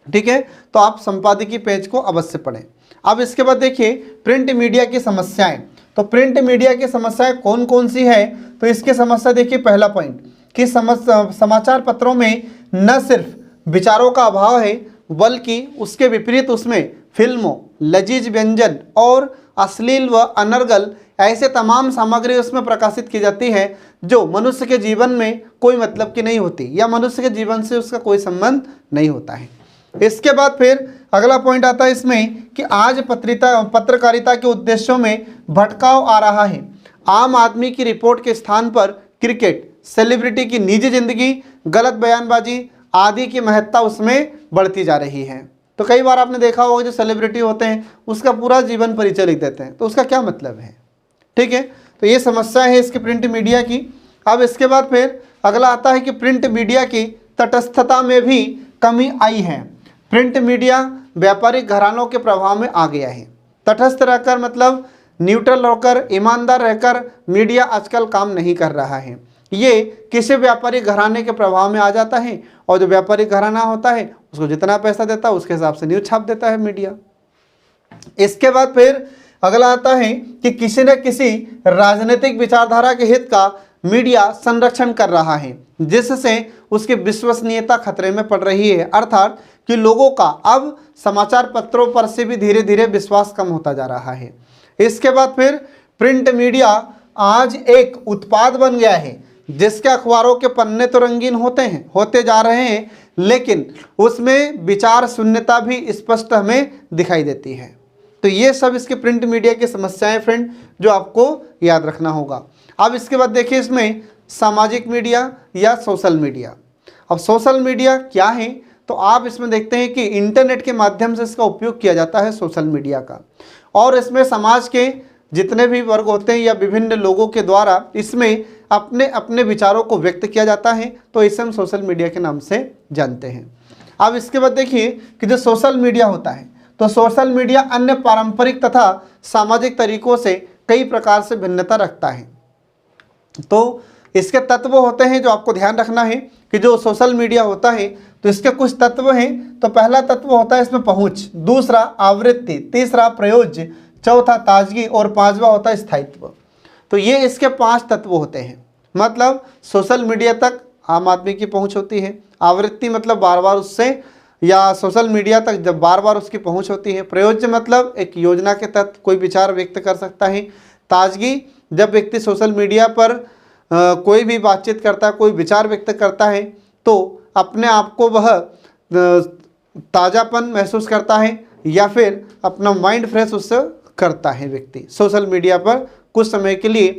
ठीक है, तो आप संपादकीय पेज को अवश्य पढ़ें। अब इसके बाद देखिए प्रिंट मीडिया की समस्याएं। तो प्रिंट मीडिया की समस्याएं कौन कौन सी है, तो इसकी समस्या देखिए, पहला पॉइंट कि समाचार पत्रों में न सिर्फ विचारों का अभाव है बल्कि उसके विपरीत उसमें फिल्मों, लजीज व्यंजन और अश्लील व अनर्गल ऐसे तमाम सामग्री उसमें प्रकाशित की जाती है जो मनुष्य के जीवन में कोई मतलब की नहीं होती या मनुष्य के जीवन से उसका कोई संबंध नहीं होता है। इसके बाद फिर अगला पॉइंट आता है इसमें कि आज पत्रकारिता के उद्देश्यों में भटकाव आ रहा है। आम आदमी की रिपोर्ट के स्थान पर क्रिकेट, सेलिब्रिटी की निजी जिंदगी, गलत बयानबाजी आदि की महत्ता उसमें बढ़ती जा रही है। तो कई बार आपने देखा होगा जो सेलिब्रिटी होते हैं उसका पूरा जीवन परिचय लिख देते हैं, तो उसका क्या मतलब है। ठीक है, तो ये समस्या है इसकी प्रिंट मीडिया की। अब इसके बाद फिर अगला आता है कि प्रिंट मीडिया की तटस्थता में भी कमी आई है। प्रिंट मीडिया व्यापारिक घरानों के प्रभाव में आ गया है। तटस्थ रहकर मतलब न्यूट्रल होकर, ईमानदार रहकर मीडिया आजकल काम नहीं कर रहा है। ये किसी व्यापारिक घराने के प्रभाव में आ जाता है और जो व्यापारिक घराना होता है उसको जितना पैसा देता है उसके हिसाब से न्यूज छाप देता है मीडिया। इसके बाद फिर अगला आता है कि किसी न किसी राजनीतिक विचारधारा के हित का मीडिया संरक्षण कर रहा है जिससे उसकी विश्वसनीयता खतरे में पड़ रही है। अर्थात कि लोगों का अब समाचार पत्रों पर से भी धीरे धीरे विश्वास कम होता जा रहा है। इसके बाद फिर प्रिंट मीडिया आज एक उत्पाद बन गया है जिसके अखबारों के पन्ने तो रंगीन होते जा रहे हैं, लेकिन उसमें विचार शून्यता भी स्पष्ट हमें दिखाई देती है। तो ये सब इसके प्रिंट मीडिया की समस्याएं फ्रेंड जो आपको याद रखना होगा। अब इसके बाद देखिए इसमें सामाजिक मीडिया या सोशल मीडिया। अब सोशल मीडिया क्या है, तो आप इसमें देखते हैं कि इंटरनेट के माध्यम से इसका उपयोग किया जाता है सोशल मीडिया का, और इसमें समाज के जितने भी वर्ग होते हैं या विभिन्न लोगों के द्वारा इसमें अपने अपने विचारों को व्यक्त किया जाता है, तो इसे हम सोशल मीडिया के नाम से जानते हैं। अब इसके बाद देखिए कि जो सोशल मीडिया होता है, तो सोशल मीडिया अन्य पारंपरिक तथा सामाजिक तरीकों से कई प्रकार से भिन्नता रखता है। तो इसके तत्व होते हैं जो आपको ध्यान रखना है कि जो सोशल मीडिया होता है तो इसके कुछ तत्व हैं। तो पहला तत्व होता है इसमें पहुंच, दूसरा आवृत्ति, तीसरा प्रयोज्य, चौथा ताजगी और पांचवा होता है स्थायित्व। तो ये इसके 5 तत्व होते हैं। मतलब सोशल मीडिया तक आम आदमी की पहुंच होती है, आवृत्ति मतलब बार बार उससे या सोशल मीडिया तक जब बार बार उसकी पहुंच होती है, प्रयोज्य मतलब एक योजना के तहत कोई विचार व्यक्त कर सकता है, ताजगी जब व्यक्ति सोशल मीडिया पर कोई भी बातचीत करता है, कोई विचार व्यक्त करता है तो अपने आप को वह ताज़ापन महसूस करता है या फिर अपना माइंड फ्रेश उससे करता है व्यक्ति सोशल मीडिया पर कुछ समय के लिए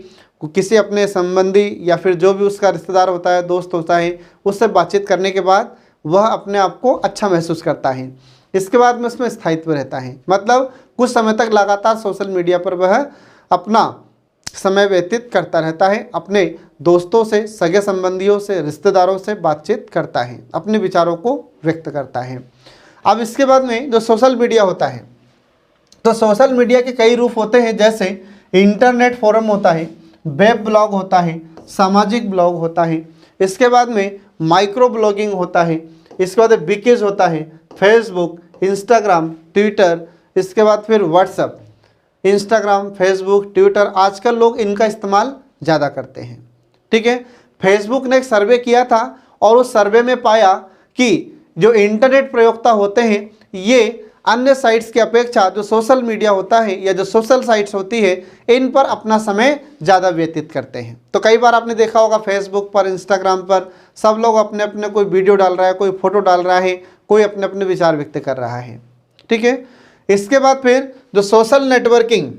किसी अपने संबंधी या फिर जो भी उसका रिश्तेदार होता है, दोस्त होता है, उससे बातचीत करने के बाद वह अपने आप को अच्छा महसूस करता है। इसके बाद में उसमें स्थायित्व रहता है, मतलब कुछ समय तक लगातार सोशल मीडिया पर वह अपना समय व्यतीत करता रहता है, अपने दोस्तों से, सगे संबंधियों से, रिश्तेदारों से बातचीत करता है, अपने विचारों को व्यक्त करता है। अब इसके बाद में जो सोशल मीडिया होता है, तो सोशल मीडिया के कई रूप होते हैं, जैसे इंटरनेट फोरम होता है, वेब ब्लॉग होता है, सामाजिक ब्लॉग होता है, इसके बाद में माइक्रो ब्लॉगिंग होता है, इसके बाद विकीज होता है, फेसबुक, इंस्टाग्राम, ट्विटर, इसके बाद फिर व्हाट्सएप। इंस्टाग्राम, फेसबुक, ट्विटर आजकल लोग इनका इस्तेमाल ज़्यादा करते हैं। ठीक है, फेसबुक ने एक सर्वे किया था और उस सर्वे में पाया कि जो इंटरनेट प्रयोक्ता होते हैं ये अन्य साइट्स की अपेक्षा जो सोशल मीडिया होता है या जो सोशल साइट्स होती है इन पर अपना समय ज़्यादा व्यतीत करते हैं। तो कई बार आपने देखा होगा फेसबुक पर, इंस्टाग्राम पर सब लोग अपने अपने कोई वीडियो डाल रहा है, कोई फोटो डाल रहा है, कोई अपने अपने विचार व्यक्त कर रहा है। ठीक है, इसके बाद फिर जो सोशल नेटवर्किंग,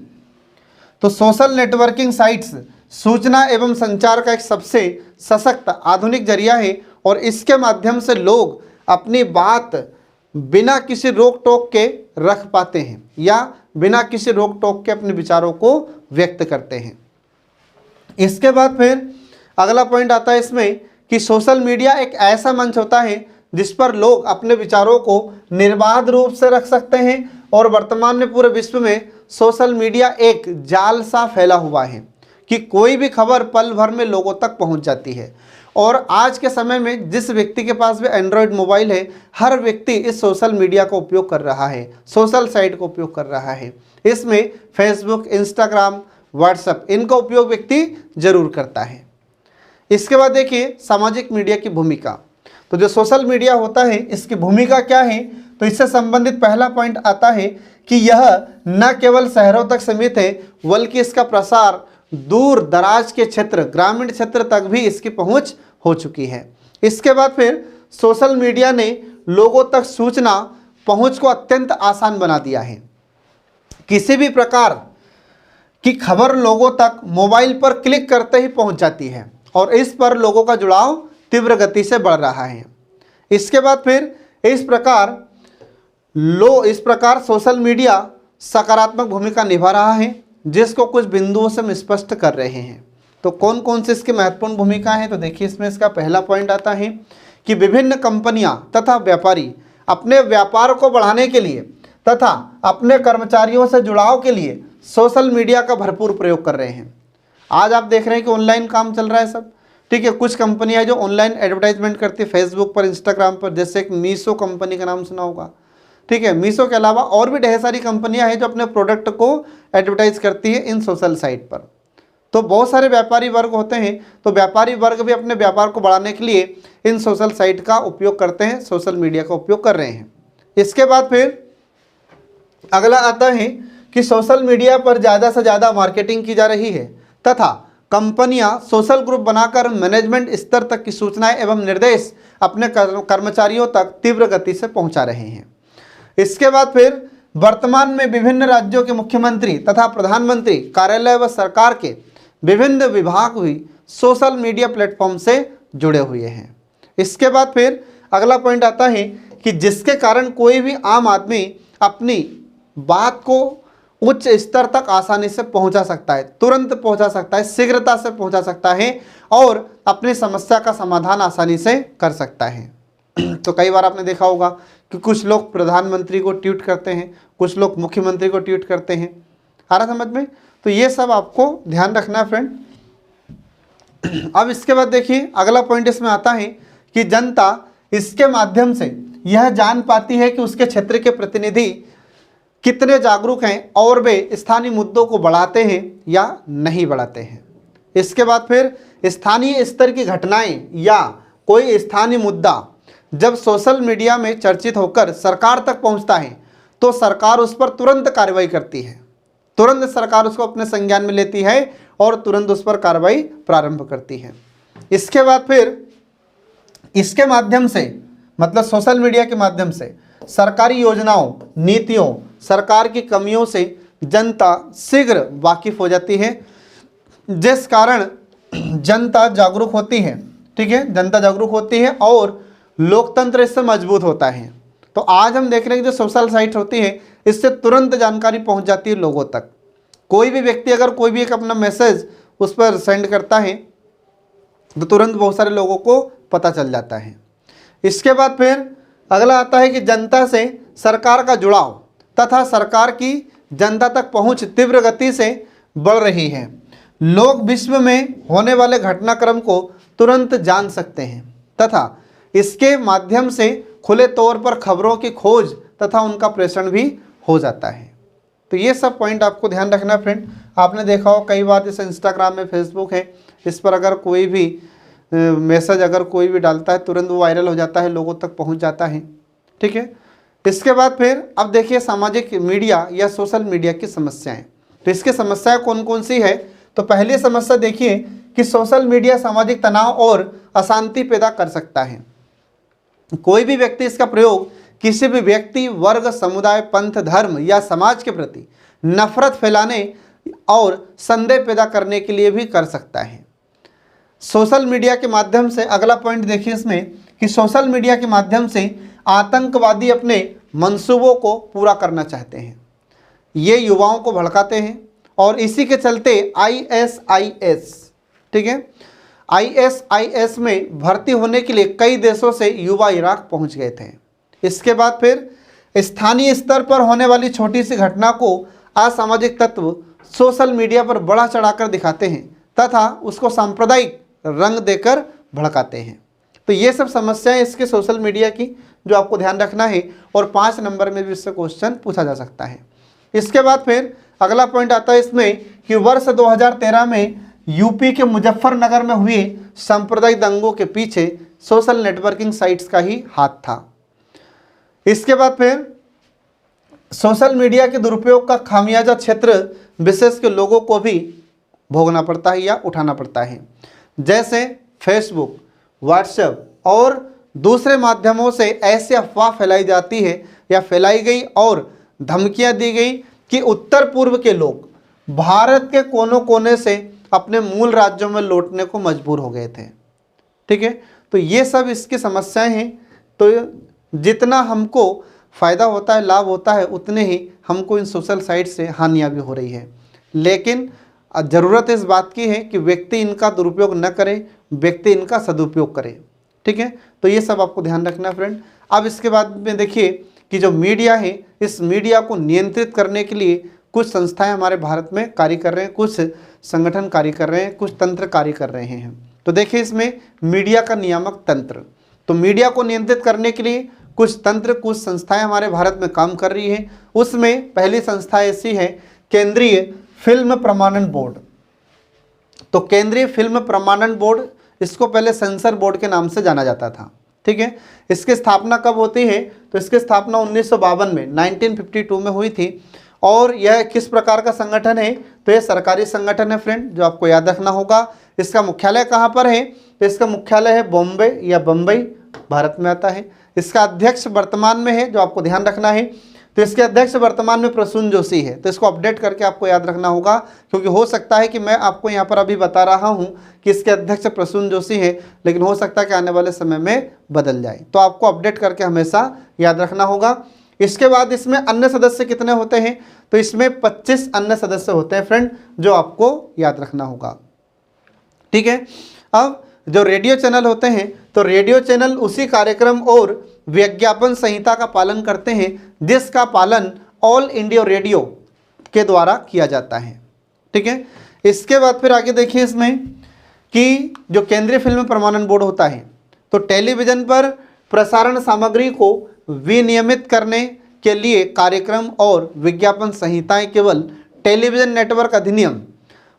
तो सोशल नेटवर्किंग साइट्स सूचना एवं संचार का एक सबसे सशक्त आधुनिक जरिया है और इसके माध्यम से लोग अपनी बात बिना किसी रोक टोक के रख पाते हैं या बिना किसी रोक टोक के अपने विचारों को व्यक्त करते हैं। इसके बाद फिर अगला पॉइंट आता है इसमें कि सोशल मीडिया एक ऐसा मंच होता है जिस पर लोग अपने विचारों को निर्बाध रूप से रख सकते हैं और वर्तमान में पूरे विश्व में सोशल मीडिया एक जाल सा फैला हुआ है कि कोई भी खबर पल भर में लोगों तक पहुंच जाती है। और आज के समय में जिस व्यक्ति के पास भी एंड्रॉयड मोबाइल है, हर व्यक्ति इस सोशल मीडिया का उपयोग कर रहा है, सोशल साइट का उपयोग कर रहा है। इसमें फेसबुक, इंस्टाग्राम, व्हाट्सएप, इनका उपयोग व्यक्ति जरूर करता है। इसके बाद देखिए सामाजिक मीडिया की भूमिका। तो जो सोशल मीडिया होता है इसकी भूमिका क्या है, तो इससे संबंधित पहला पॉइंट आता है कि यह न केवल शहरों तक सीमित है बल्कि इसका प्रसार दूर दराज के क्षेत्र, ग्रामीण क्षेत्र तक भी इसकी पहुंच हो चुकी है। इसके बाद फिर सोशल मीडिया ने लोगों तक सूचना पहुंच को अत्यंत आसान बना दिया है। किसी भी प्रकार की खबर लोगों तक मोबाइल पर क्लिक करते ही पहुंच जाती है और इस पर लोगों का जुड़ाव तीव्र गति से बढ़ रहा है। इसके बाद फिर इस प्रकार सोशल मीडिया सकारात्मक भूमिका निभा रहा है, जिसको कुछ बिंदुओं से हम स्पष्ट कर रहे हैं। तो कौन कौन से इसकी महत्वपूर्ण भूमिका है, तो देखिए इसमें इसका पहला पॉइंट आता है कि विभिन्न कंपनियां तथा व्यापारी अपने व्यापार को बढ़ाने के लिए तथा अपने कर्मचारियों से जुड़ाव के लिए सोशल मीडिया का भरपूर प्रयोग कर रहे हैं। आज आप देख रहे हैं कि ऑनलाइन काम चल रहा है सब, ठीक है। कुछ कंपनियां जो ऑनलाइन एडवर्टाइजमेंट करती है फेसबुक पर, इंस्टाग्राम पर, जैसे एक मीशो कंपनी का नाम सुना होगा, ठीक है। मीशो के अलावा और भी ढेर सारी कंपनियां हैं जो अपने प्रोडक्ट को एडवर्टाइज करती है इन सोशल साइट पर। तो बहुत सारे व्यापारी वर्ग होते हैं, तो व्यापारी वर्ग भी अपने व्यापार को बढ़ाने के लिए इन सोशल साइट का उपयोग करते हैं, सोशल मीडिया का उपयोग कर रहे हैं। इसके बाद फिर अगला आता है कि सोशल मीडिया पर ज़्यादा से ज़्यादा मार्केटिंग की जा रही है तथा कंपनियां सोशल ग्रुप बनाकर मैनेजमेंट स्तर तक की सूचनाएं एवं निर्देश अपने कर्मचारियों तक तीव्र गति से पहुंचा रहे हैं। इसके बाद फिर वर्तमान में विभिन्न राज्यों के मुख्यमंत्री तथा प्रधानमंत्री कार्यालय व सरकार के विभिन्न विभाग भी सोशल मीडिया प्लेटफॉर्म से जुड़े हुए हैं। इसके बाद फिर अगला पॉइंट आता है कि जिसके कारण कोई भी आम आदमी अपनी बात को उच्च स्तर तक आसानी से पहुंचा सकता है, तुरंत पहुंचा सकता है, शीघ्रता से पहुंचा सकता है और अपनी समस्या का समाधान आसानी से कर सकता है। तो कई बार आपने देखा होगा कि कुछ लोग प्रधानमंत्री को ट्वीट करते हैं, कुछ लोग मुख्यमंत्री को ट्वीट करते हैं, आ रहा समझ में। तो ये सब आपको ध्यान रखना है फ्रेंड। अब इसके बाद देखिए अगला पॉइंट इसमें आता है कि जनता इसके माध्यम से यह जान पाती है कि उसके क्षेत्र के प्रतिनिधि कितने जागरूक हैं और वे स्थानीय मुद्दों को बढ़ाते हैं या नहीं बढ़ाते हैं। इसके बाद फिर स्थानीय स्तर की घटनाएं या कोई स्थानीय मुद्दा जब सोशल मीडिया में चर्चित होकर सरकार तक पहुंचता है तो सरकार उस पर तुरंत कार्रवाई करती है, तुरंत सरकार उसको अपने संज्ञान में लेती है और तुरंत उस पर कार्रवाई प्रारंभ करती है। इसके बाद फिर इसके माध्यम से मतलब सोशल मीडिया के माध्यम से सरकारी योजनाओं, नीतियों, सरकार की कमियों से जनता शीघ्र वाकिफ हो जाती है, जिस कारण जनता जागरूक होती है, ठीक है, जनता जागरूक होती है और लोकतंत्र इससे मजबूत होता है। तो आज हम देख रहे हैं कि जो सोशल साइट होती है इससे तुरंत जानकारी पहुंच जाती है लोगों तक। कोई भी व्यक्ति अगर कोई भी एक अपना मैसेज उस पर सेंड करता है तो तुरंत बहुत सारे लोगों को पता चल जाता है। इसके बाद फिर अगला आता है कि जनता से सरकार का जुड़ाव तथा सरकार की जनता तक पहुंच तीव्र गति से बढ़ रही है। लोग विश्व में होने वाले घटनाक्रम को तुरंत जान सकते हैं तथा इसके माध्यम से खुले तौर पर खबरों की खोज तथा उनका प्रेषण भी हो जाता है। तो ये सब पॉइंट आपको ध्यान रखना फ्रेंड। आपने देखा हो कई बार जैसे इंस्टाग्राम में, फेसबुक है, इस पर अगर कोई भी मैसेज अगर कोई भी डालता है तुरंत वो वायरल हो जाता है, लोगों तक पहुंच जाता है, ठीक है। इसके बाद फिर अब देखिए सामाजिक मीडिया या सोशल मीडिया की समस्याएं। तो इसकी समस्याएं कौन कौन सी है, तो पहली समस्या देखिए कि सोशल मीडिया सामाजिक तनाव और अशांति पैदा कर सकता है। कोई भी व्यक्ति इसका प्रयोग किसी भी व्यक्ति, वर्ग, समुदाय, पंथ, धर्म या समाज के प्रति नफरत फैलाने और संदेह पैदा करने के लिए भी कर सकता है। सोशल मीडिया के माध्यम से अगला पॉइंट देखिए इसमें कि सोशल मीडिया के माध्यम से आतंकवादी अपने मंसूबों को पूरा करना चाहते हैं। ये युवाओं को भड़काते हैं और इसी के चलते ISIS, ठीक है, ISIS में भर्ती होने के लिए कई देशों से युवा इराक पहुंच गए थे। इसके बाद फिर स्थानीय स्तर पर होने वाली छोटी सी घटना को असामाजिक तत्व सोशल मीडिया पर बढ़ा चढ़ाकर दिखाते हैं तथा उसको सांप्रदायिक रंग देकर भड़काते हैं। तो ये सब समस्याएं इसके सोशल मीडिया की जो आपको ध्यान रखना है, और 5 नंबर में भी इससे क्वेश्चन पूछा जा सकता है। इसके बाद फिर अगला पॉइंट आता है इसमें कि वर्ष 2013 में यूपी के मुजफ्फरनगर में हुए सांप्रदायिक दंगों के पीछे सोशल नेटवर्किंग साइट्स का ही हाथ था। इसके बाद फिर सोशल मीडिया के दुरुपयोग का खामियाजा क्षेत्र विशेष के लोगों को भी भोगना पड़ता है या उठाना पड़ता है। जैसे फेसबुक, व्हाट्सएप और दूसरे माध्यमों से ऐसी अफवाह फैलाई जाती है या फैलाई गई और धमकियां दी गई कि उत्तर पूर्व के लोग भारत के कोनों कोने से अपने मूल राज्यों में लौटने को मजबूर हो गए थे। ठीक है, तो ये सब इसकी समस्याएं हैं। तो जितना हमको फ़ायदा होता है, लाभ होता है, उतने ही हमको इन सोशल साइट से हानियाँ भी हो रही है। लेकिन ज़रूरत इस बात की है कि व्यक्ति इनका दुरुपयोग न करे, व्यक्ति इनका सदुपयोग करे। ठीक है, तो ये सब आपको ध्यान रखना फ्रेंड। अब इसके बाद में देखिए कि जो मीडिया है, इस मीडिया को नियंत्रित करने के लिए कुछ संस्थाएं हमारे भारत में कार्य कर रहे हैं, कुछ संगठन कार्य कर रहे हैं, कुछ तंत्र कार्य कर रहे हैं। तो देखिए इसमें मीडिया का नियामक तंत्र, तो मीडिया को नियंत्रित करने के लिए कुछ तंत्र, कुछ संस्थाएं हमारे भारत में काम कर रही है। उसमें पहली संस्था ऐसी है केंद्रीय फिल्म प्रमाणन बोर्ड। तो केंद्रीय फिल्म प्रमाणन बोर्ड, इसको पहले सेंसर बोर्ड के नाम से जाना जाता था। ठीक है, इसकी स्थापना कब होती है? तो इसकी स्थापना 1952 में 1952 में हुई थी। और यह किस प्रकार का संगठन है? तो यह सरकारी संगठन है फ्रेंड, जो आपको याद रखना होगा। इसका मुख्यालय कहाँ पर है? तो इसका मुख्यालय है बॉम्बे या बम्बई, भारत में आता है। इसका अध्यक्ष वर्तमान में है, जो आपको ध्यान रखना है। तो इसके अध्यक्ष वर्तमान में प्रसून जोशी है। तो इसको अपडेट करके आपको याद रखना होगा, क्योंकि हो सकता है कि मैं आपको यहाँ पर अभी बता रहा हूँ कि इसके अध्यक्ष प्रसून जोशी है, लेकिन हो सकता है कि आने वाले समय में बदल जाए। तो आपको अपडेट करके हमेशा याद रखना होगा। इसके बाद इसमें अन्य सदस्य कितने होते हैं? तो इसमें 25 अन्य सदस्य होते हैं फ्रेंड, जो आपको याद रखना होगा। ठीक है, अब जो रेडियो चैनल होते हैं, तो रेडियो चैनल उसी कार्यक्रम और विज्ञापन संहिता का पालन करते हैं जिसका पालन ऑल इंडिया रेडियो के द्वारा किया जाता है। ठीक है, इसके बाद फिर आगे देखिए इसमें कि जो केंद्रीय फिल्म प्रमाणन बोर्ड होता है, तो टेलीविज़न पर प्रसारण सामग्री को विनियमित करने के लिए कार्यक्रम और विज्ञापन संहिताएं केवल टेलीविज़न नेटवर्क अधिनियम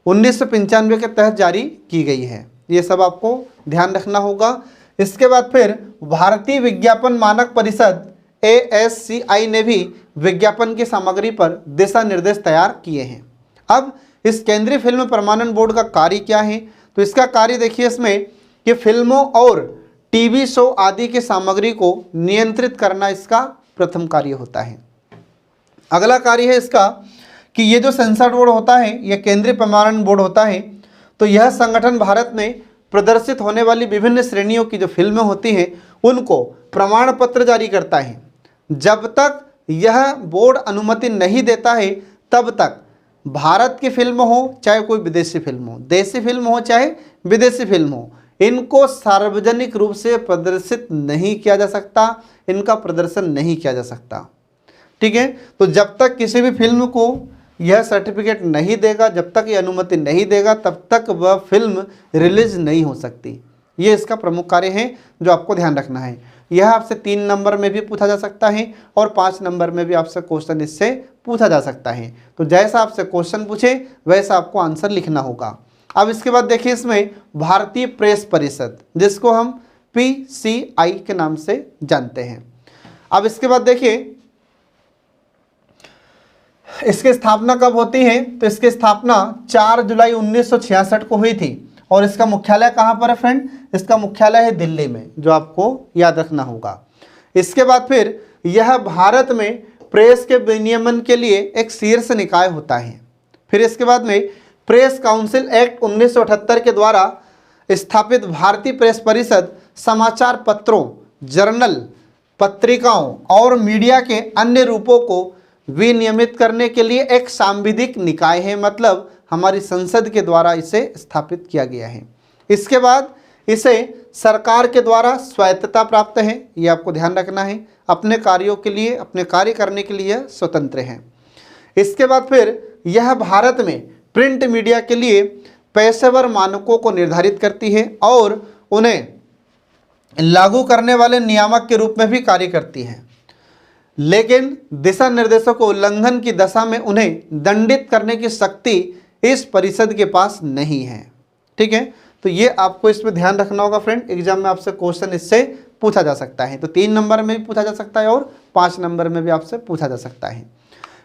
1995 के तहत जारी की गई है। ये सब आपको ध्यान रखना होगा। इसके बाद फिर भारतीय विज्ञापन मानक परिषद ASCI ने भी विज्ञापन की सामग्री पर दिशा निर्देश तैयार किए हैं। अब इस केंद्रीय फिल्म प्रमाणन बोर्ड का कार्य क्या है? तो इसका कार्य देखिए इसमें कि फिल्मों और टीवी शो आदि की सामग्री को नियंत्रित करना इसका प्रथम कार्य होता है। अगला कार्य है इसका कि ये जो सेंसर बोर्ड होता है, यह केंद्रीय प्रमाणन बोर्ड होता है। तो यह संगठन भारत में प्रदर्शित होने वाली विभिन्न श्रेणियों की जो फिल्में होती हैं उनको प्रमाण पत्र जारी करता है। जब तक यह बोर्ड अनुमति नहीं देता है तब तक भारत की फिल्म हो चाहे कोई विदेशी फिल्म हो, देसी फिल्म हो चाहे विदेशी फिल्म हो, इनको सार्वजनिक रूप से प्रदर्शित नहीं किया जा सकता, इनका प्रदर्शन नहीं किया जा सकता। ठीक है, तो जब तक किसी भी फिल्म को यह सर्टिफिकेट नहीं देगा, जब तक ये अनुमति नहीं देगा, तब तक वह फिल्म रिलीज नहीं हो सकती। ये इसका प्रमुख कार्य है जो आपको ध्यान रखना है। यह आपसे 3 नंबर में भी पूछा जा सकता है और 5 नंबर में भी आपसे क्वेश्चन इससे पूछा जा सकता है। तो जैसा आपसे क्वेश्चन पूछे वैसा आपको आंसर लिखना होगा। अब इसके बाद देखिए इसमें भारतीय प्रेस परिषद, जिसको हम PCI के नाम से जानते हैं। अब इसके बाद देखिए इसकी स्थापना कब होती है? तो इसकी स्थापना 4 जुलाई 1966 को हुई थी। और इसका मुख्यालय कहाँ पर है फ्रेंड? इसका मुख्यालय है दिल्ली में, जो आपको याद रखना होगा। इसके बाद फिर यह भारत में प्रेस के विनियमन के लिए एक शीर्ष निकाय होता है। फिर इसके बाद में प्रेस काउंसिल एक्ट 1978 के द्वारा स्थापित भारतीय प्रेस परिषद समाचार पत्रों, जर्नल, पत्रिकाओं और मीडिया के अन्य रूपों को विनियमित करने के लिए एक सांविधिक निकाय है, मतलब हमारी संसद के द्वारा इसे स्थापित किया गया है। इसके बाद इसे सरकार के द्वारा स्वायत्तता प्राप्त है, ये आपको ध्यान रखना है। अपने कार्यों के लिए, अपने कार्य करने के लिए स्वतंत्र है। इसके बाद फिर यह भारत में प्रिंट मीडिया के लिए पेशेवर मानकों को निर्धारित करती है और उन्हें लागू करने वाले नियामक के रूप में भी कार्य करती है, लेकिन दिशा निर्देशों के उल्लंघन की दशा में उन्हें दंडित करने की शक्ति इस परिषद के पास नहीं है। ठीक है, तो ये आपको इसमें ध्यान रखना होगा फ्रेंड। एग्जाम में आपसे क्वेश्चन इससे पूछा जा सकता है। तो 3 नंबर में भी पूछा जा सकता है और 5 नंबर में भी आपसे पूछा जा सकता है।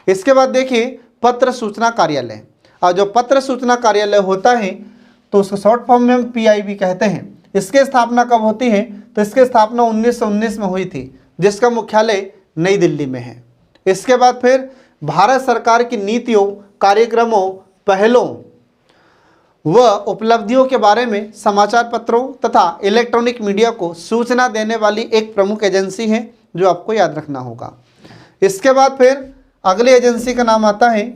इसके बाद देखिए पत्र सूचना कार्यालय। और जो पत्र सूचना कार्यालय होता है तो उसको शॉर्ट फॉर्म में हम PIB कहते हैं। इसकी स्थापना कब होती है? तो इसकी स्थापना 1919 में हुई थी, जिसका मुख्यालय नई दिल्ली में है। इसके बाद फिर भारत सरकार की नीतियों, कार्यक्रमों, पहलों व उपलब्धियों के बारे में समाचार पत्रों तथा इलेक्ट्रॉनिक मीडिया को सूचना देने वाली एक प्रमुख एजेंसी है, जो आपको याद रखना होगा। इसके बाद फिर अगली एजेंसी का नाम आता है,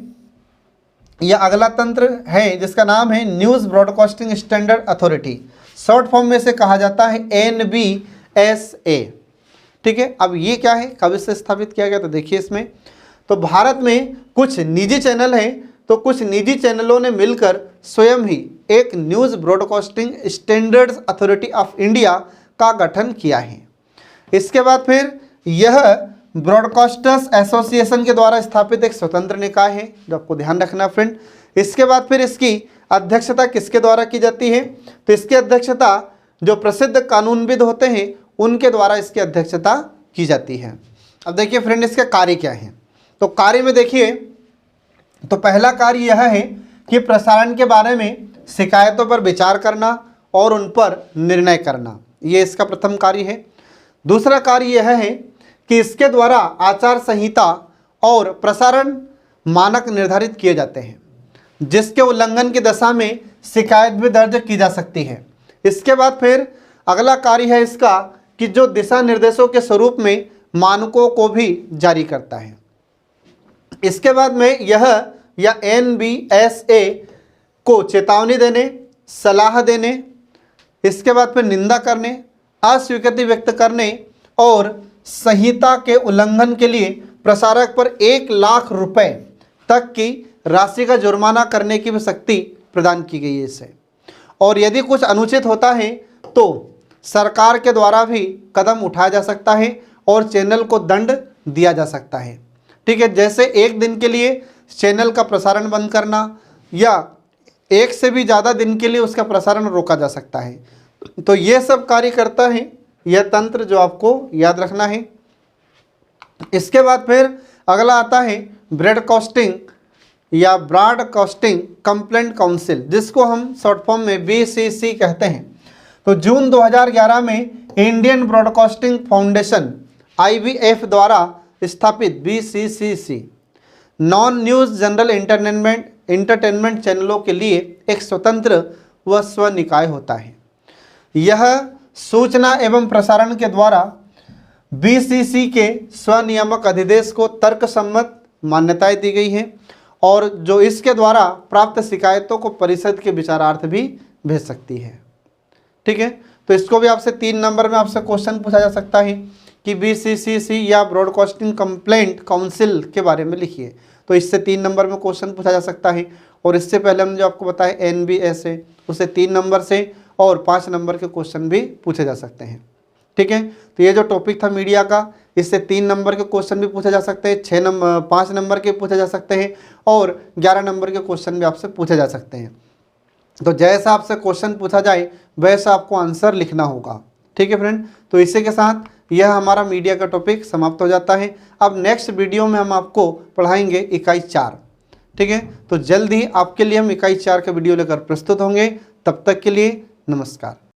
यह अगला तंत्र है जिसका नाम है news broadcasting standard authority. Short form में से कहा जाता है NBSA। ठीक है, अब ये क्या है, कब इससे स्थापित किया गया? तो देखिए इसमें तो भारत में कुछ निजी चैनल हैं, तो कुछ निजी चैनलों ने मिलकर स्वयं ही एक news broadcasting standards authority of India का गठन किया है। इसके बाद फिर यह ब्रॉडकास्टर्स एसोसिएशन के द्वारा स्थापित एक स्वतंत्र निकाय है, जो आपको ध्यान रखना फ्रेंड। इसके बाद फिर इसकी अध्यक्षता किसके द्वारा की जाती है? तो इसकी अध्यक्षता जो प्रसिद्ध कानूनविद होते हैं उनके द्वारा इसकी अध्यक्षता की जाती है। अब देखिए फ्रेंड इसके कार्य क्या है। तो कार्य में देखिए, तो पहला कार्य यह है कि प्रसारण के बारे में शिकायतों पर विचार करना और उन पर निर्णय करना, ये इसका प्रथम कार्य है। दूसरा कार्य यह है कि इसके द्वारा आचार संहिता और प्रसारण मानक निर्धारित किए जाते हैं, जिसके उल्लंघन की दशा में शिकायत भी दर्ज की जा सकती है। इसके बाद फिर अगला कार्य है इसका कि जो दिशा निर्देशों के स्वरूप में मानकों को भी जारी करता है। इसके बाद में यह या NBSA को चेतावनी देने, सलाह देने, इसके बाद फिर निंदा करने, अस्वीकृति व्यक्त करने और संहिता के उल्लंघन के लिए प्रसारक पर 1 लाख रुपए तक की राशि का जुर्माना करने की भी शक्ति प्रदान की गई है इसे। और यदि कुछ अनुचित होता है तो सरकार के द्वारा भी कदम उठाया जा सकता है और चैनल को दंड दिया जा सकता है। ठीक है, जैसे 1 दिन के लिए चैनल का प्रसारण बंद करना या 1 से भी ज़्यादा दिन के लिए उसका प्रसारण रोका जा सकता है। तो ये सब कार्य करता है यह तंत्र, जो आपको याद रखना है। इसके बाद फिर अगला आता है ब्रॉडकास्टिंग या ब्रॉडकास्टिंग कंप्लेंट काउंसिल, जिसको हम शॉर्ट फॉर्म में BCC कहते हैं। तो जून 2011 में इंडियन ब्रॉडकास्टिंग फाउंडेशन IBF द्वारा स्थापित BCCC non news general entertainment चैनलों के लिए एक स्वतंत्र व स्वनिकाय होता है। यह सूचना एवं प्रसारण के द्वारा BCC के स्वनियामक अधिदेश को तर्कसम्मत मान्यताएं दी गई हैं और जो इसके द्वारा प्राप्त शिकायतों को परिषद के विचारार्थ भी भेज सकती है। ठीक है, तो इसको भी आपसे 3 नंबर में आपसे क्वेश्चन पूछा जा सकता है कि BCCC या ब्रॉडकास्टिंग कंप्लेंट काउंसिल के बारे में लिखिए। तो इससे 3 नंबर में क्वेश्चन पूछा जा सकता है। और इससे पहले हमने जो आपको बताया NBSA, उससे 3 नंबर से और 5 नंबर के क्वेश्चन भी पूछे जा सकते हैं। ठीक है, तो ये जो टॉपिक था मीडिया का, इससे 3 नंबर के क्वेश्चन भी पूछे जा सकते हैं, 5 नंबर के पूछे जा सकते हैं और 11 नंबर के क्वेश्चन भी आपसे पूछे जा सकते हैं। तो जैसा आपसे क्वेश्चन पूछा जाए वैसा आपको आंसर लिखना होगा। ठीक है फ्रेंड, तो इसी के साथ यह हमारा मीडिया का टॉपिक समाप्त हो जाता है। अब नेक्स्ट वीडियो में हम आपको पढ़ाएंगे इकाई 4। ठीक है, तो जल्द ही आपके लिए हम इकाई 4 का वीडियो लेकर प्रस्तुत होंगे। तब तक के लिए नमस्कार।